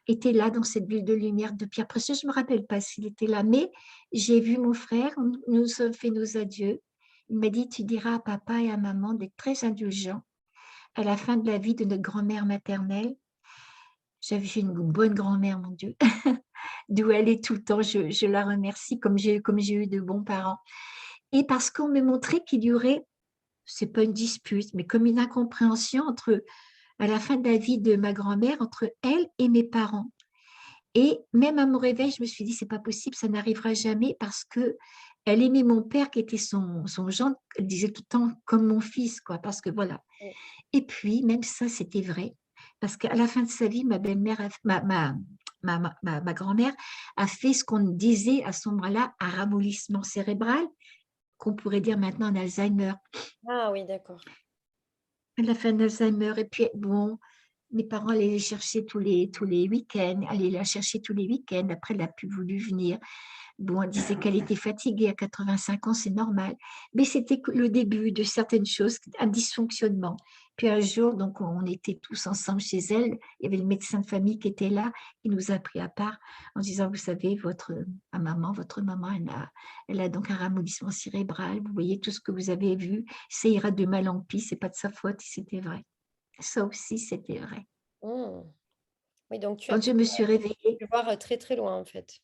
était là dans cette ville de lumière de pierre précieuse. Je ne me rappelle pas s'il était là, mais j'ai vu mon frère, nous sommes fait nos adieux. Il m'a dit, tu diras à papa et à maman d'être très indulgents à la fin de la vie de notre grand-mère maternelle. J'avais une bonne grand-mère, mon Dieu, d'où elle est tout le temps. Je la remercie comme j'ai eu de bons parents. Et parce qu'on me montrait qu'il y aurait, c'est pas une dispute, mais comme une incompréhension à la fin de la vie de ma grand-mère, entre elle et mes parents. Et même à mon réveil, je me suis dit, c'est pas possible, ça n'arrivera jamais parce que elle aimait mon père qui était son gendre, elle disait tout le temps comme mon fils, quoi, parce que voilà. Mm. Et puis, même ça, c'était vrai, parce qu'à la fin de sa vie, ma belle-mère, ma grand-mère a fait ce qu'on disait à ce moment-là un ramollissement cérébral, qu'on pourrait dire maintenant un Alzheimer. Ah oui, d'accord. Elle a fait un Alzheimer. Et puis, bon, mes parents allaient les chercher tous les week-ends, allaient la chercher tous les week-ends. Après, elle n'a plus voulu venir. Bon, elle disait qu'elle était fatiguée à 85 ans, c'est normal. Mais c'était le début de certaines choses, un dysfonctionnement. Puis un jour, donc, on était tous ensemble chez elle. Il y avait le médecin de famille qui était là, qui nous a pris à part en disant, vous savez, votre maman, elle a donc un ramollissement cérébral. Vous voyez tout ce que vous avez vu, ça ira de mal en pis, c'est pas de sa faute. Et c'était vrai. Ça aussi, c'était vrai. Mmh. Oui, donc tu as Quand je me suis réveillée, pu voir très, très loin, en fait.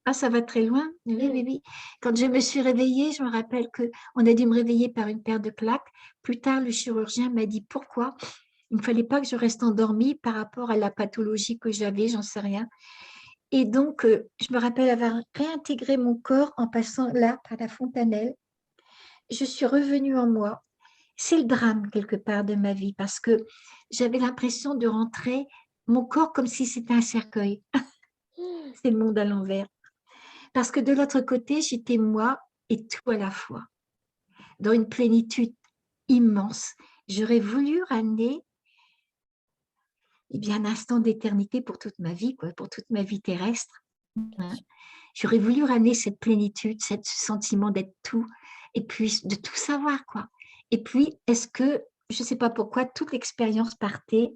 ah, ça va très loin? Oui, Mmh. oui, oui. Quand je me suis réveillée, je me rappelle qu'on a dû me réveiller par une paire de claques. Plus tard, le chirurgien m'a dit pourquoi. Il ne fallait pas que je reste endormie par rapport à la pathologie que j'avais, j'en sais rien. Et donc, je me rappelle avoir réintégré mon corps en passant là, par la fontanelle. Je suis revenue en moi. C'est le drame, quelque part, de ma vie, parce que j'avais l'impression de rentrer mon corps comme si c'était un cercueil. C'est le monde à l'envers. Parce que de l'autre côté, j'étais moi et tout à la fois, dans une plénitude immense. J'aurais voulu ramener un instant d'éternité pour toute ma vie, quoi, pour toute ma vie terrestre. Hein. J'aurais voulu ramener cette plénitude, ce sentiment d'être tout, et puis de tout savoir, quoi. Et puis, est-ce que, je ne sais pas pourquoi, toute l'expérience partait,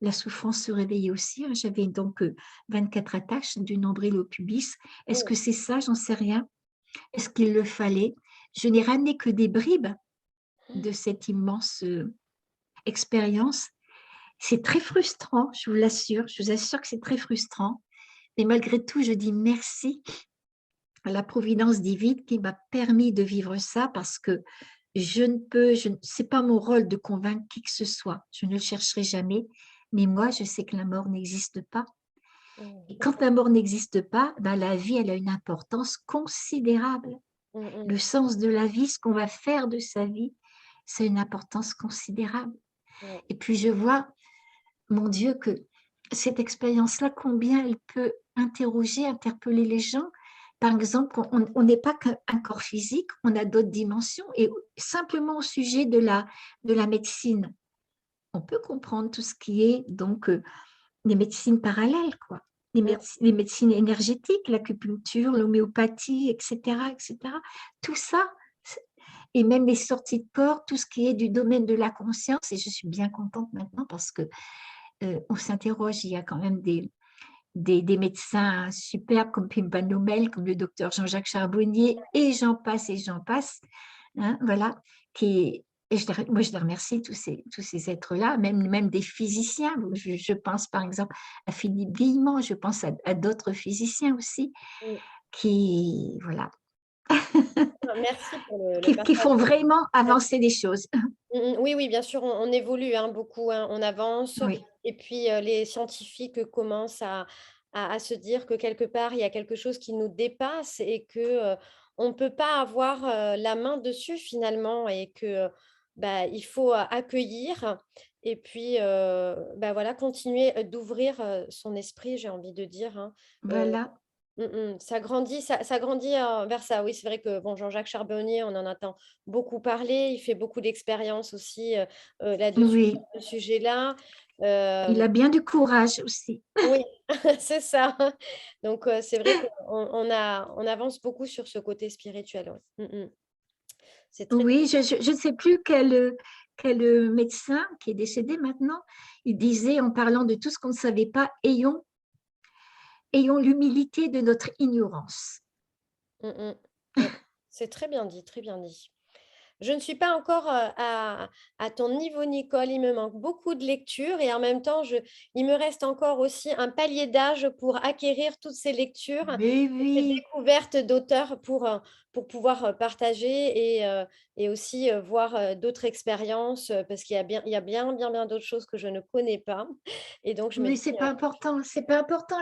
la souffrance se réveillait aussi. Hein. J'avais donc 24 attaches du nombril au pubis. Est-ce Mmh. que c'est ça? J'en sais rien. Est-ce qu'il le fallait? Je n'ai ramené que des bribes de cette immense expérience. C'est très frustrant, je vous assure que c'est très frustrant. Mais malgré tout, je dis merci à la providence divine qui m'a permis de vivre ça parce que c'est pas mon rôle de convaincre qui que ce soit. Je ne le chercherai jamais. Mais moi, je sais que la mort n'existe pas. Et Mmh. quand la mort n'existe pas, ben, la vie, elle a une importance considérable. Mmh mh. Le sens de la vie, ce qu'on va faire de sa vie, c'est une importance considérable. Ouais. Et puis je vois, mon Dieu, que cette expérience-là, combien elle peut interpeller les gens. Par exemple, on n'est pas qu'un corps physique, on a d'autres dimensions. Et simplement au sujet de la médecine, on peut comprendre tout ce qui est donc les médecines parallèles, quoi. Mmh. Les médecines énergétiques, l'acupuncture, l'homéopathie, etc., etc. Tout ça, et même les sorties de corps, tout ce qui est du domaine de la conscience. Et je suis bien contente maintenant parce que on s'interroge, il y a quand même des médecins superbes comme Pimpa Nobel, comme le docteur Jean-Jacques Charbonnier, et j'en passe, hein, voilà, moi, je les remercie, tous ces êtres-là, même des physiciens. Je pense par exemple à Philippe Guillemot, je pense à d'autres physiciens aussi, Mmh. voilà, Merci pour le qui partage. font vraiment avancer les choses. Mmh mh. Oui, oui, bien sûr, on évolue, hein, beaucoup, hein, on avance Oui, et puis, les scientifiques commencent à se dire que quelque part, il y a quelque chose qui nous dépasse et que, on ne peut pas avoir, la main dessus finalement et que, bah, il faut accueillir et puis, bah, voilà, continuer, d'ouvrir, son esprit, j'ai envie de dire, hein. voilà. Mmh mh. Ça grandit, vers ça. Oui, c'est vrai que bon, Jean-Jacques Charbonnier, on en entend beaucoup parler. Il fait beaucoup d'expériences aussi, là-dessus, Oui, sur ce sujet-là. il a bien du courage aussi. Oui, c'est ça. Donc c'est vrai qu'on avance beaucoup sur ce côté spirituel, ouais. Mmh mh. C'est très Oui, je ne sais plus quel médecin qui est décédé maintenant, il disait en parlant de tout ce qu'on ne savait pas, ayons l'humilité de notre ignorance. mmh mh. Ouais, c'est très bien dit, très bien dit. Je ne suis pas encore, à ton niveau, Nicole. Il me manque beaucoup de lectures et en même temps, il me reste encore aussi un palier d'âge pour acquérir toutes ces lectures, Mais toutes ces oui, découvertes d'auteurs pour pouvoir, partager et aussi, voir, d'autres expériences, parce qu'il y a bien, bien, bien d'autres choses que je ne connais pas et donc je me mais dis, c'est pas important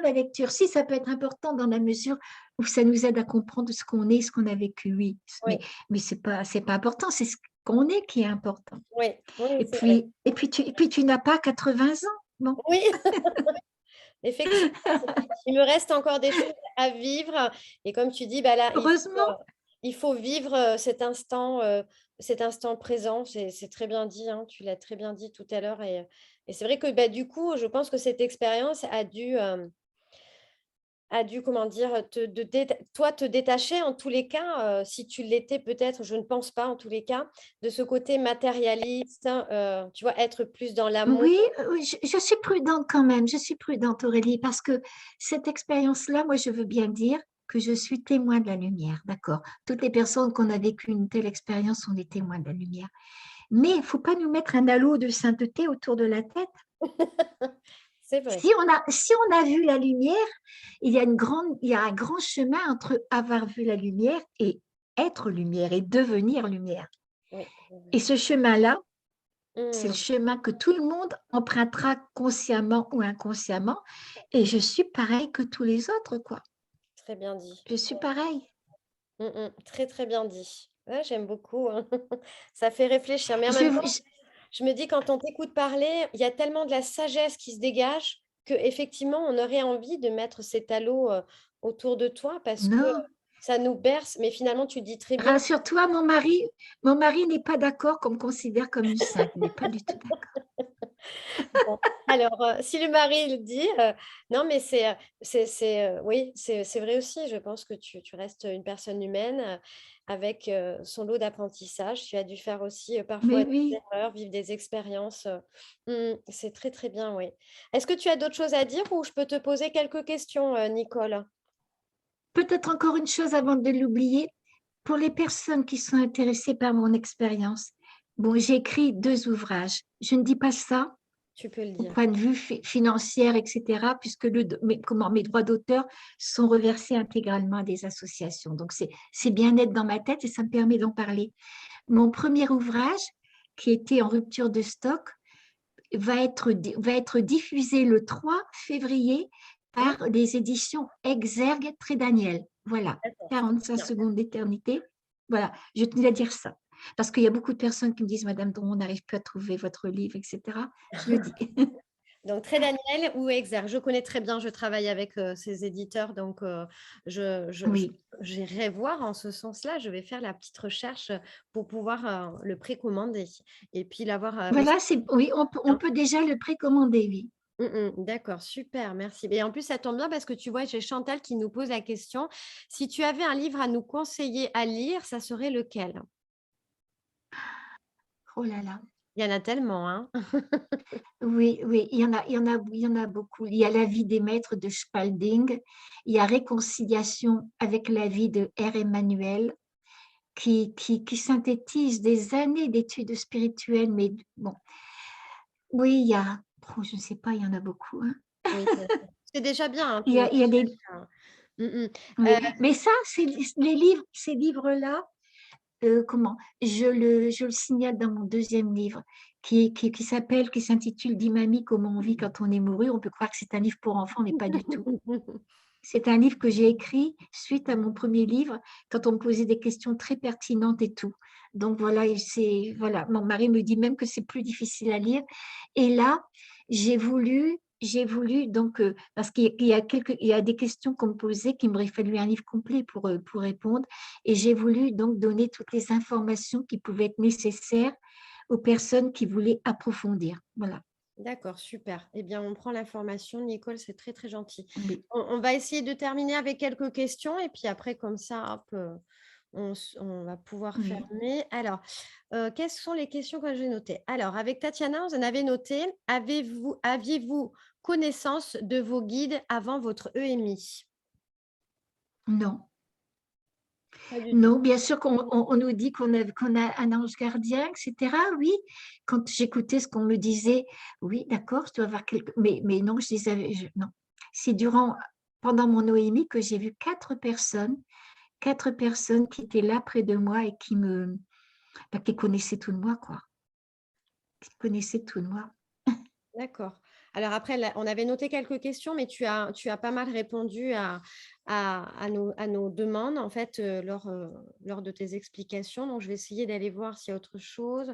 la lecture. Si, ça peut être important dans la mesure où ça nous aide à comprendre ce qu'on est, ce qu'on a vécu, oui. oui, Mais c'est pas important, c'est ce qu'on est qui est important. oui, oui, c'est vrai. Et puis tu n'as pas 80 ans. Bon, Oui. Effectivement, il me reste encore des choses à vivre et comme tu dis, bah, là, heureusement. il faut vivre cet instant présent. C'est très bien dit, hein, tu l'as très bien dit tout à l'heure. Et c'est vrai que bah, du coup, je pense que cette expérience a dû, comment dire, toi te détacher en tous les cas, si tu l'étais peut-être, je ne pense pas en tous les cas, de ce côté matérialiste, hein, tu vois, être plus dans l'amour. Oui, oui, je suis prudente quand même, je suis prudente Aurélie, parce que cette expérience-là, moi je veux bien dire que je suis témoin de la lumière, d'accord? Toutes les personnes qu'on a vécu une telle expérience sont des témoins de la lumière. Mais il ne faut pas nous mettre un halo de sainteté autour de la tête. C'est vrai. Si on a vu la lumière, il y a un grand chemin entre avoir vu la lumière et être lumière et devenir lumière. Oui, c'est vrai. Et ce chemin-là, c'est le Mmh, chemin que tout le monde empruntera consciemment ou inconsciemment. Et je suis pareil que tous les autres, quoi. très bien dit. Je suis pareil. Très, très bien dit. Ouais, j'aime beaucoup, hein. Ça fait réfléchir, mais en Je, même temps, je- je me dis quand on t'écoute parler, il y a tellement de la sagesse qui se dégage qu'effectivement, on aurait envie de mettre cet halo, autour de toi parce que non, ça nous berce, mais finalement, tu le dis très bien. rassure-toi, mon mari n'est pas d'accord qu'on me considère comme une sainte. Il n'est pas du tout d'accord. Bon, alors, si le mari le dit, non, mais oui, c'est vrai aussi. Je pense que tu restes une personne humaine, avec, son lot d'apprentissage. Tu as dû faire aussi, parfois Mais des oui, erreurs, vivre des expériences, c'est très, très bien, oui. Est-ce que tu as d'autres choses à dire ou je peux te poser quelques questions, Nicole? peut-être encore une chose avant de l'oublier. Pour les personnes qui sont intéressées par mon expérience, bon, j'ai écrit 2 ouvrages. Je ne dis pas ça Tu peux le au dire. point de vue financier, etc., puisque mes droits d'auteur sont reversés intégralement à des associations. Donc, c'est bien net dans ma tête et ça me permet d'en parler. Mon premier ouvrage, qui était en rupture de stock, va être diffusé le 3 février Mmh, par les éditions Exergue Trédaniel. Voilà, d'accord, c'est 45 bien. secondes d'éternité. Voilà, je tenais à dire ça. Parce qu'il y a beaucoup de personnes qui me disent, Madame Dron, on n'arrive plus à trouver votre livre, etc. Je le dis. Donc, Très Daniel ou Exergue, je connais très bien, je travaille avec ces éditeurs, donc Oui. j'irai voir en ce sens-là. Je vais faire la petite recherche pour pouvoir le précommander et puis l'avoir aussi. Voilà, oui, on peut déjà le précommander, oui. D'accord, super, merci. Et en plus, ça tombe bien parce que tu vois, j'ai Chantal qui nous pose la question. Si tu avais un livre à nous conseiller à lire, ça serait lequel? Oh là là. Il y en a tellement, hein? Oui, oui, il y en a beaucoup. Il y a La vie des maîtres de Spalding, il y a Réconciliation avec la vie de R. Emmanuel, qui synthétise des années d'études spirituelles, mais bon, oui, je ne sais pas, il y en a beaucoup, hein. Oui, bien sûr. C'est déjà bien, hein, Il y a, il y a des, déjà. Mmh mh. oui, mais ça, ces livres-là, comment, je le signale dans mon deuxième livre, qui s'intitule Dis mamie comment on vit quand on est mouru. On peut croire que c'est un livre pour enfants, mais pas du tout. C'est un livre que j'ai écrit suite à mon premier livre, quand on me posait des questions très pertinentes et tout. Donc voilà, voilà, mon mari me dit même que c'est plus difficile à lire. Et là, j'ai voulu donc, parce qu'il y a des questions qu'on me posait qu'il m'aurait fallu un livre complet pour répondre. Et j'ai voulu donc donner toutes les informations qui pouvaient être nécessaires aux personnes qui voulaient approfondir. Voilà. D'accord, super. Eh bien, on prend l'information, Nicole, c'est très, très gentil. Oui. On va essayer de terminer avec quelques questions et puis après, comme ça, hop, on va pouvoir Oui. fermer. Alors, quelles sont les questions que j'ai notées? Alors, avec Tatiana, vous en avez noté, aviez-vous connaissance de vos guides avant votre EMI? Non. Pas du tout. Non, bien sûr qu'on nous dit qu'on a un ange gardien, etc. Oui, quand j'écoutais ce qu'on me disait, oui, d'accord, je dois avoir quelque. Mais non, je les avais. Non. C'est pendant mon OMI que j'ai vu quatre personnes qui étaient là près de moi et qui connaissaient tout de moi, quoi. Qui connaissaient tout de moi. D'accord. Alors après, là, on avait noté quelques questions, mais tu as pas mal répondu à nos demandes, en fait, lors de tes explications. Donc, je vais essayer d'aller voir s'il y a autre chose.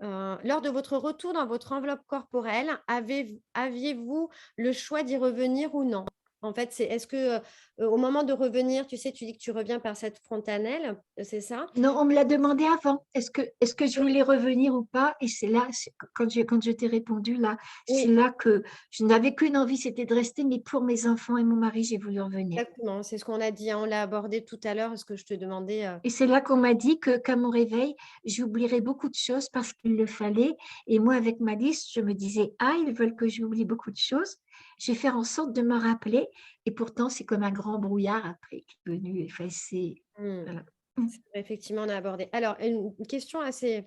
Lors de votre retour dans votre enveloppe corporelle, aviez-vous le choix d'y revenir ou non? En fait, c'est est-ce que au moment de revenir, tu sais, tu dis que tu reviens par cette fontanelle, c'est ça? Non, on me l'a demandé avant. Est-ce que je Oui, voulais revenir ou pas? Et c'est là, quand je t'ai répondu, là, c'est oui, là que je n'avais qu'une envie, c'était de rester, mais pour mes enfants et mon mari, j'ai voulu revenir. exactement. C'est ce qu'on a dit, hein, on l'a abordé tout à l'heure, ce que je te demandais. Et c'est là qu'on m'a dit qu'à mon réveil, j'oublierais beaucoup de choses parce qu'il le fallait. Et moi, avec ma liste, je me disais, ah, ils veulent que j'oublie beaucoup de choses. Je vais faire en sorte de me rappeler. Et pourtant, c'est comme un grand brouillard après qui est venu effacer. Mmh. Voilà. C'est vrai, effectivement, on a abordé. Alors, une question assez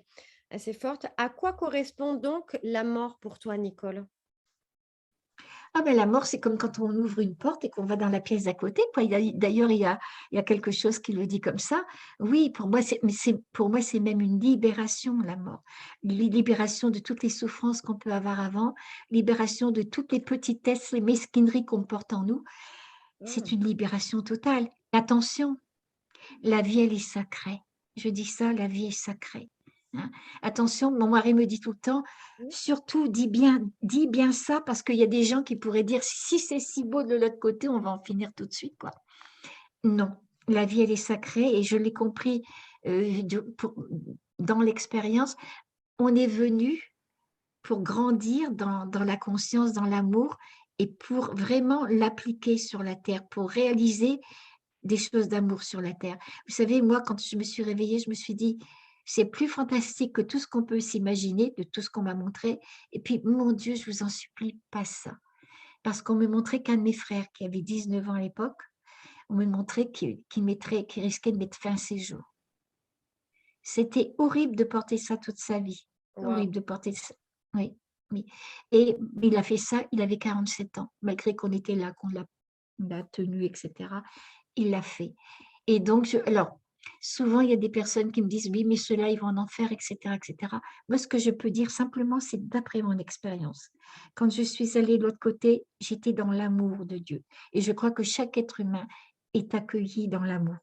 forte. À quoi correspond donc la mort pour toi, Nicole? Ah ben la mort, c'est comme quand on ouvre une porte et qu'on va dans la pièce d'à côté, quoi. D'ailleurs, il y a quelque chose qui le dit comme ça. Oui, pour moi, pour moi, c'est même une libération, la mort. Libération de toutes les souffrances qu'on peut avoir avant, libération de toutes les petitesses, les mesquineries qu'on porte en nous. Ah, C'est une libération totale. Attention, la vie, elle est sacrée. Je dis ça, la vie est sacrée. Hein. Attention, mon mari me dit tout le temps, oui. surtout dis bien ça, parce qu'il y a des gens qui pourraient dire, si c'est si beau de l'autre côté, on va en finir tout de suite, quoi. Non, la vie, elle est sacrée et je l'ai compris dans l'expérience. On est venu pour grandir dans la conscience, dans l'amour et pour vraiment l'appliquer sur la terre, pour réaliser des choses d'amour sur la terre. Vous savez, moi, quand je me suis réveillée, je me suis dit, c'est plus fantastique que tout ce qu'on peut s'imaginer, de tout ce qu'on m'a montré. Et puis, mon Dieu, je vous en supplie, pas ça. Parce qu'on me montrait qu'un de mes frères, qui avait 19 ans à l'époque, on me montrait qu'il risquait de mettre fin à ses jours. C'était horrible de porter ça toute sa vie. Waouh. Horrible de porter ça. Oui, oui. Et il a fait ça, il avait 47 ans, malgré qu'on était là, qu'on l'a tenu, etc. Il l'a fait. Et donc, alors, souvent, il y a des personnes qui me disent, oui, mais ceux-là, ils vont en enfer, etc., etc. Moi, ce que je peux dire simplement, c'est d'après mon expérience. Quand je suis allée de l'autre côté, j'étais dans l'amour de Dieu. Et je crois que chaque être humain est accueilli dans l'amour.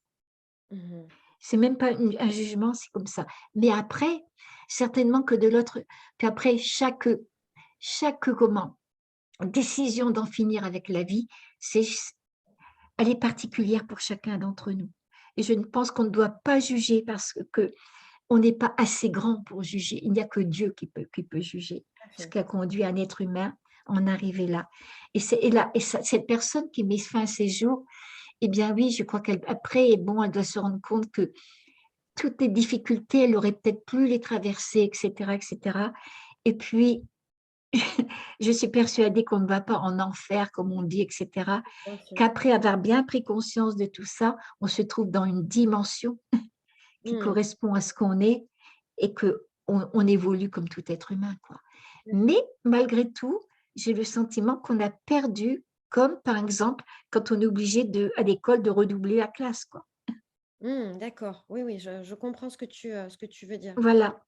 Mhm. C'est même pas un jugement, c'est comme ça. Mais après, certainement que de l'autre, puis après, comment, décision d'en finir avec la vie, elle est particulière pour chacun d'entre nous. Et je ne pense qu'on ne doit pas juger parce que on n'est pas assez grand pour juger. Il n'y a que Dieu qui peut juger Tout à ce fait. qui a conduit un être humain à en arriver là. Cette personne qui met fin à ses jours, eh bien oui, je crois qu'après, bon, elle doit se rendre compte que toutes les difficultés, elle aurait peut-être pu les traverser, etc., etc. Et puis, je suis persuadée qu'on ne va pas en enfer, comme on dit, etc. Bien sûr. Qu'après avoir bien pris conscience de tout ça, on se trouve dans une dimension qui Mhm. correspond à ce qu'on est et qu'on évolue comme tout être humain, quoi. Mais malgré tout, j'ai le sentiment qu'on a perdu, comme par exemple quand on est obligé à l'école de redoubler la classe, quoi. D'accord. Oui, oui, je comprends ce que tu veux dire. Voilà,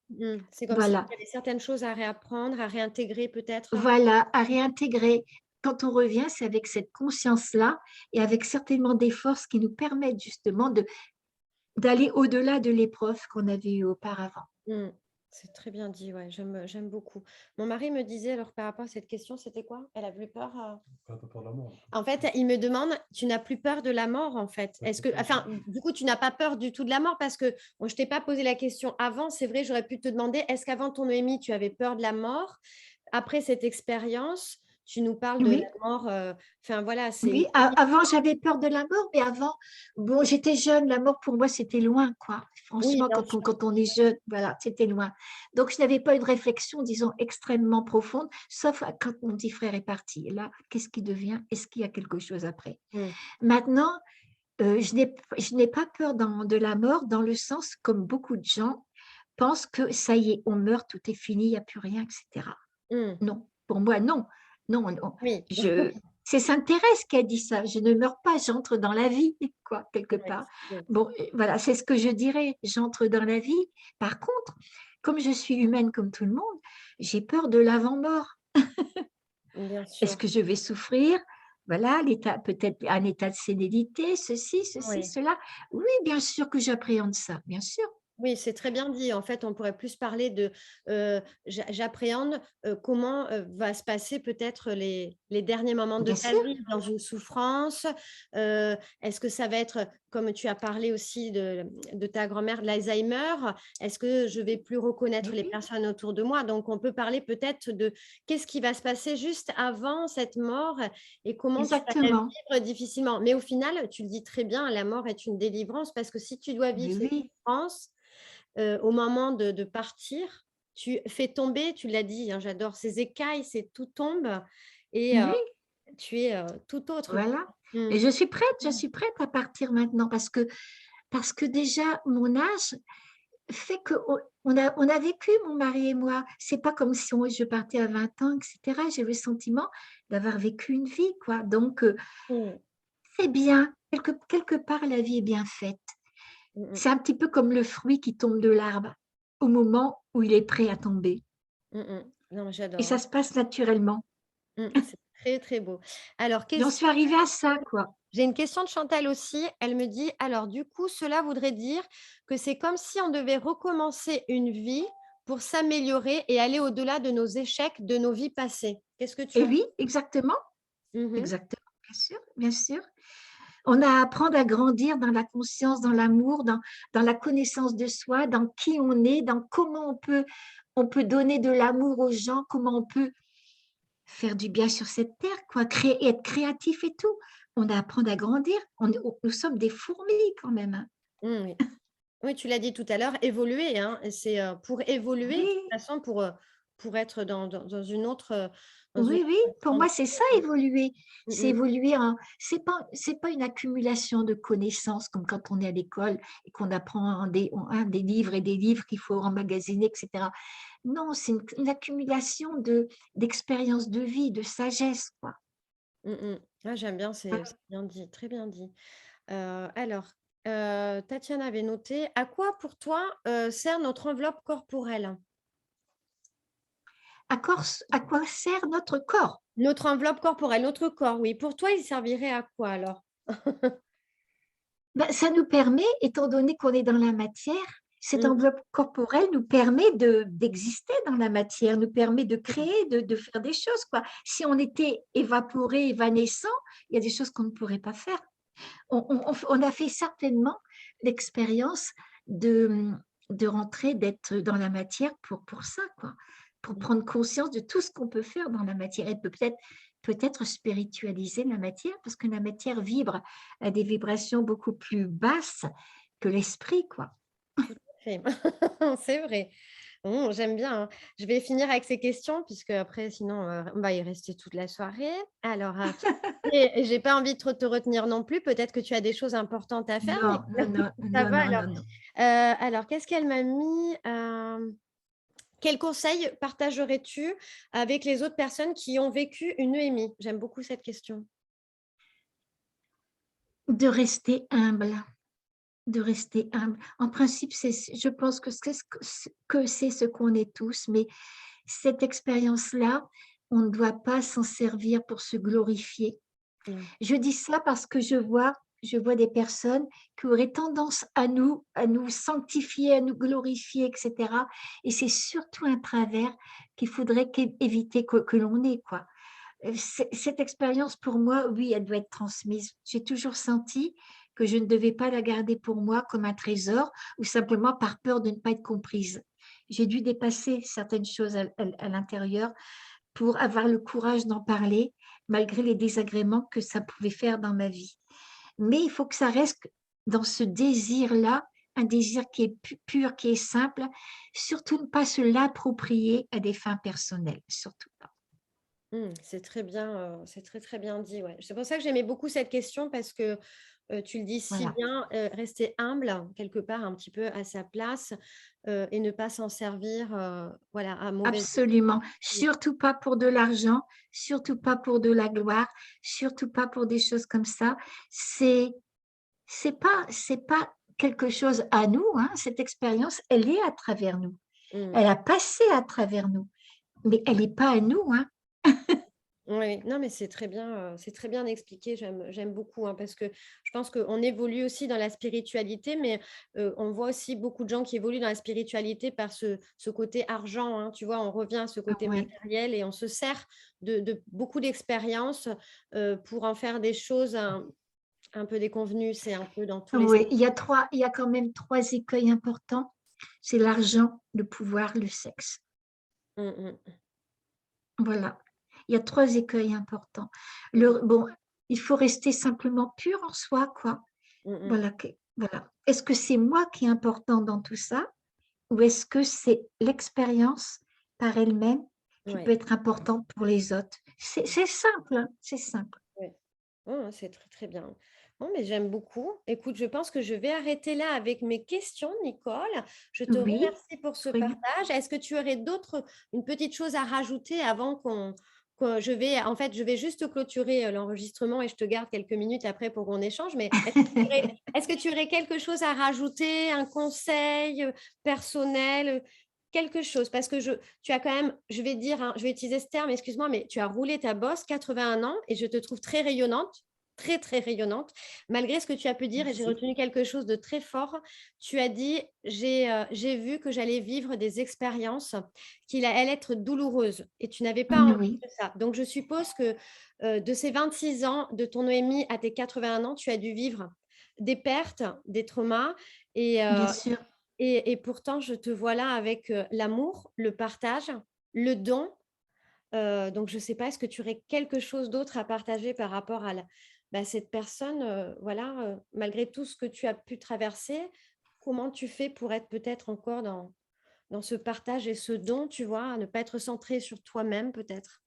C'est comme s'il voilà. y avait certaines choses à réapprendre, à réintégrer peut-être. Voilà, à réintégrer. Quand on revient, c'est avec cette conscience-là et avec certainement des forces qui nous permettent justement d'aller au-delà de l'épreuve qu'on avait eue auparavant. Mmh. C'est très bien dit, ouais, j'aime beaucoup. Mon mari me disait alors par rapport à cette question, c'était quoi? Elle avait peur, Pas peur de la mort. en fait, il me demande: «Tu n'as plus peur de la mort, en fait?» Ouais, Est-ce c'est que ça. enfin, du coup, tu n'as pas peur du tout de la mort? Parce que bon, je t'ai pas posé la question avant, c'est vrai, j'aurais pu te demander: «Est-ce qu'avant ton EMI, tu avais peur de la mort?» Après cette expérience, tu nous parles de la Oui, mort, enfin voilà, c'est une oui, avant j'avais peur de la mort, mais avant, bon, j'étais jeune, la mort pour moi c'était loin, quoi. oui, Franchement, bien sûr. quand on est jeune, voilà, c'était loin. Donc je n'avais pas une réflexion, disons, extrêmement profonde, sauf quand mon petit frère est parti. Et là, qu'est-ce qui devient? Est-ce qu'il y a quelque chose après? Mmh. Maintenant, je n'ai pas peur de la mort dans le sens comme beaucoup de gens pensent que ça y est, on meurt, tout est fini, il n'y a plus rien, etc. Mmh. Non, pour moi, non. Non, non. Oui. C'est Sainte Thérèse qui a dit ça. Je ne meurs pas, j'entre dans la vie, quoi, quelque Ouais, part. oui, Bon, voilà, c'est ce que je dirais. J'entre dans la vie. Par contre, comme je suis humaine comme tout le monde, j'ai peur de l'avant-mort. bien Est-ce sûr. que je vais souffrir? Voilà, peut-être un état de sénilité, ceci, Oui. cela. Oui, bien sûr que j'appréhende ça, bien sûr. Oui, c'est très bien dit. En fait, on pourrait plus parler de, j'appréhende, comment, va se passer peut-être les derniers moments de Bien ta sûr, vie dans une souffrance. Est-ce que ça va être, comme tu as parlé aussi de ta grand-mère, de l'Alzheimer? Est-ce que je vais plus reconnaître les oui, personnes autour de moi? Donc on peut parler peut-être de qu'est-ce qui va se passer juste avant cette mort et comment tu vas la exactement. vivre difficilement. Mais au final, tu le dis très bien, la mort est une délivrance parce que si tu dois vivre Mais cette oui, souffrance, au moment de partir, tu fais tomber, tu l'as dit, hein, j'adore, ces écailles, c'est tout tombe et oui, tu es, tout autre. voilà. Mmh. Et je suis prête à partir maintenant parce que déjà, mon âge fait qu'on on a vécu, mon mari et moi. C'est pas comme si je partais à 20 ans, etc. J'ai le sentiment d'avoir vécu une vie, quoi. Donc, Mmh. c'est bien. Quelque part, la vie est bien faite. Mmh mh. C'est un petit peu comme le fruit qui tombe de l'arbre au moment où il est prêt à tomber. Mmh mh. Non, Et j'adore, ça hein. se passe naturellement. C'est très, très beau. Alors J'en question suis arrivée à ça, quoi. j'ai une question de Chantal aussi. Elle me dit: «Alors du coup, cela voudrait dire que c'est comme si on devait recommencer une vie pour s'améliorer et aller au-delà de nos échecs, de nos vies passées». Qu'est-ce que tu Et en oui, exactement, Mmh. exactement, bien sûr, bien sûr. On a à apprendre à grandir dans la conscience, dans l'amour, dans la connaissance de soi, dans qui on est, dans comment on peut donner de l'amour aux gens, comment on peut faire du bien sur cette terre, quoi, créer, être créatif et tout. On a à apprendre à grandir. Nous sommes des fourmis quand même, hein. Oui. Oui, tu l'as dit tout à l'heure, évoluer, hein, et c'est, pour évoluer, de toute Oui, façon, pour être dans une autre, dans une oui, oui, autre pour moi, c'est ça dimension. évoluer. Mmh C'est mh. évoluer en c'est pas une accumulation de connaissances comme quand on est à l'école et qu'on apprend des livres et des livres qu'il faut emmagasiner, et cetera. Non, c'est une accumulation d'expériences de vie, de sagesse, quoi. Mmh mh. Ah, j'aime bien, c'est bien dit, très bien dit. Alors, Tatiana avait noté: «À quoi pour toi, sert notre enveloppe corporelle?» À quoi sert notre corps? Notre enveloppe corporelle, notre corps, oui. Pour toi, il servirait à quoi alors? Ben, ça nous permet, étant donné qu'on est dans la matière, cette Mmh. enveloppe corporelle nous permet d'exister dans la matière, nous permet de créer, de faire des choses, quoi. Si on était évaporé, évanescent, il y a des choses qu'on ne pourrait pas faire. On a fait certainement l'expérience de, de rentrer, d'être dans la matière pour ça, quoi, pour Mmh. prendre conscience de tout ce qu'on peut faire dans la matière et peut-être spiritualiser la matière, parce que la matière vibre à des vibrations beaucoup plus basses que l'esprit, quoi. Tout à fait. C'est vrai. J'aime bien, hein. Je vais finir avec ces questions puisque après sinon, on va y rester toute la soirée. Alors, et j'ai pas envie de trop te retenir non plus. Peut-être que tu as des choses importantes à faire, Non, mais non, non, ça non, va non, alors. non, non. Alors qu'est-ce qu'elle m'a mis? Quels conseils partagerais-tu avec les autres personnes qui ont vécu une EMI? J'aime beaucoup cette question. De rester humble. De rester humble. En principe, je pense que c'est ce qu'on est tous, mais cette expérience-là, on ne doit pas s'en servir pour se glorifier. Mmh. Je dis ça parce que je vois des personnes qui auraient tendance à nous sanctifier, à nous glorifier, etc. Et c'est surtout un travers qu'il faudrait éviter que l'on ait, quoi. Cette expérience, pour moi, oui, elle doit être transmise. J'ai toujours senti que je ne devais pas la garder pour moi comme un trésor ou simplement par peur de ne pas être comprise. J'ai dû dépasser certaines choses à l'intérieur pour avoir le courage d'en parler, malgré les désagréments que ça pouvait faire dans ma vie. Mais il faut que ça reste dans ce désir-là, un désir qui est pur, qui est simple, surtout ne pas se l'approprier à des fins personnelles, surtout pas. C'est très bien, c'est très, très bien dit, ouais. C'est pour ça que j'aimais beaucoup cette question parce que, tu le dis si Voilà. bien, rester humble, quelque part, un petit peu à sa place, et ne pas s'en servir, voilà, à mauvais Absolument. escient. Surtout pas pour de l'argent, surtout pas pour de la gloire, surtout pas pour des choses comme ça. C'est c'est pas quelque chose à nous, hein. Cette expérience, elle est à travers nous. Mmh. Elle a passé à travers nous, mais elle est pas à nous, hein. Oui, non, mais c'est très bien expliqué. J'aime beaucoup hein, parce que je pense qu'on évolue aussi dans la spiritualité, mais on voit aussi beaucoup de gens qui évoluent dans la spiritualité par ce côté argent. Hein, tu vois, on revient à ce côté Oui, matériel et on se sert de beaucoup d'expériences pour en faire des choses un peu déconvenues. C'est un peu dans tous les sens. oui. Il y a quand même 3 écueils importants. C'est l'argent, le pouvoir, le sexe. Mm, mm, Voilà. Il y a 3 écueils importants. mm, Bon, il faut rester simplement pur en soi, quoi. mm, mm. Voilà, voilà. Est-ce que c'est moi qui est important dans tout ça ou est-ce que c'est l'expérience par elle-même qui peut Ouais. être importante pour les autres? C'est simple, hein, c'est simple. Ouais. C'est très, très bien. Bon, mais j'aime beaucoup. Écoute, je pense que je vais arrêter là avec mes questions, Nicole. Je te Oui, remercie pour ce très bien. partage. Est-ce que tu aurais une petite chose à rajouter avant que je vais juste clôturer l'enregistrement et je te garde quelques minutes après pour qu'on échange. Mais est-ce que tu aurais quelque chose à rajouter, un conseil personnel, quelque chose? Parce que tu as quand même, je vais dire, hein, je vais utiliser ce terme, excuse-moi, mais tu as roulé ta bosse, 81 ans, et je te trouve très rayonnante, très, très rayonnante, malgré ce que tu as pu dire, et j'ai Merci. retenu quelque chose de très fort. Tu as dit, j'ai vu que j'allais vivre des expériences qui allaient être douloureuses, et tu n'avais pas envie Oui, de ça. Donc, je suppose que de ces 26 ans, de ton OMI à tes 81 ans, tu as dû vivre des pertes, des traumas, et, bien euh, sûr. et pourtant, je te vois là avec l'amour, le partage, le don. Donc, je ne sais pas, est-ce que tu aurais quelque chose d'autre à partager par rapport à cette personne, voilà, malgré tout ce que tu as pu traverser, comment tu fais pour être peut-être encore dans ce partage et ce don, tu vois, à ne pas être centré sur toi-même peut-être?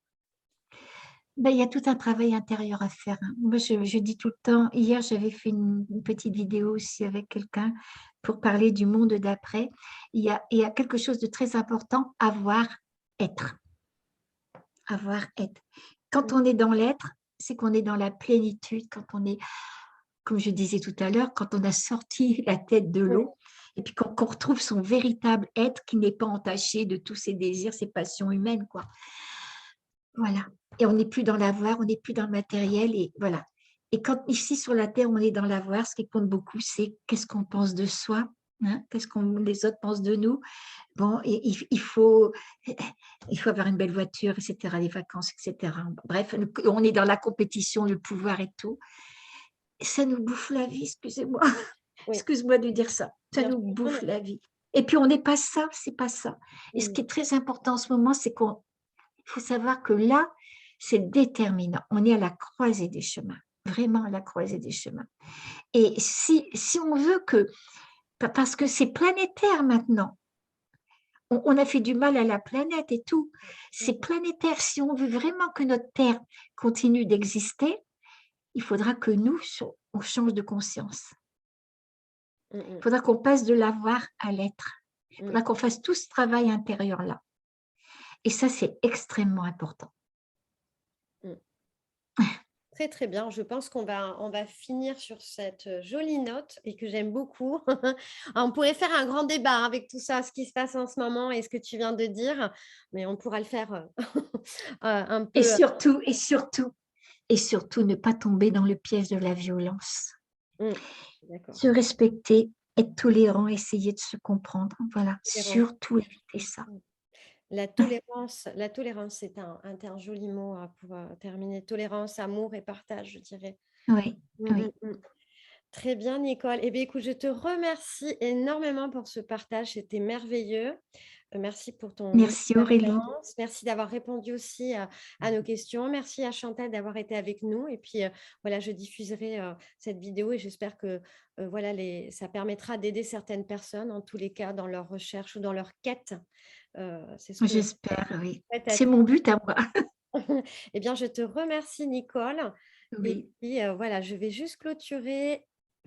Ben, il y a tout un travail intérieur à faire, hein. Moi, je dis tout le temps, hier, j'avais fait une petite vidéo aussi avec quelqu'un pour parler du monde d'après. Il y a quelque chose de très important, avoir, être. Avoir, être. Quand on est dans l'être, c'est qu'on est dans la plénitude, quand on est, comme je disais tout à l'heure, quand on a sorti la tête de Oui, l'eau, et puis qu'on retrouve son véritable être qui n'est pas entaché de tous ses désirs, ses passions humaines, quoi. Voilà. Et on n'est plus dans l'avoir, on n'est plus dans le matériel, et voilà. Et quand ici sur la Terre, on est dans l'avoir, ce qui compte beaucoup, c'est qu'est-ce qu'on pense de soi, hein, qu'est-ce que les autres pensent de nous. Bon, et il faut avoir une belle voiture, etc., les vacances, etc. Bref, on est dans la compétition, le pouvoir et tout. Ça nous bouffe la vie, excusez-moi. oui, Excuse-moi de dire ça. Ça bien nous sûr. Non, bouffe non. la vie. Et puis, on n'est pas ça, c'est pas ça. Et ce Mm, qui est très important en ce moment, c'est qu'on il faut savoir que là, c'est déterminant. On est à la croisée des chemins, vraiment à la croisée des chemins. Et si on veut que, parce que c'est planétaire maintenant, on a fait du mal à la planète et tout, c'est mm, planétaire. Si on veut vraiment que notre Terre continue d'exister, il faudra que nous, on change de conscience. mm, Il mm, faudra qu'on passe de l'avoir à l'être. Il mm, faudra qu'on fasse tout ce travail intérieur-là. Et ça, c'est extrêmement important. mm. Très, très bien. Je pense qu'on va finir sur cette jolie note et que j'aime beaucoup. On pourrait faire un grand débat hein, avec tout ça, ce qui se passe en ce moment et ce que tu viens de dire, mais on pourra le faire un Et peu. surtout, et surtout, et surtout, ne pas tomber dans le piège de la violence. D'accord. Se respecter, être tolérant, essayer de se comprendre. Voilà, Tolérance. surtout éviter ça. Mm. La tolérance, c'est un joli mot hein, pour terminer. Tolérance, amour et partage, je dirais. Oui, Mm, mm, oui. mm. Très bien, Nicole. Eh bien, écoute, je te remercie énormément pour ce partage. C'était merveilleux. Merci pour ton Merci Aurélie. expérience. Merci d'avoir répondu aussi à nos questions. Merci à Chantal d'avoir été avec nous. Et puis, voilà, je diffuserai cette vidéo et j'espère que voilà, ça permettra d'aider certaines personnes, en tous les cas, dans leur recherche ou dans leur quête. C'est ce que je J'espère, oui. souhaite à C'est tous. mon but à moi. Eh bien, je te remercie, Nicole. Et Oui. puis, voilà, je vais juste clôturer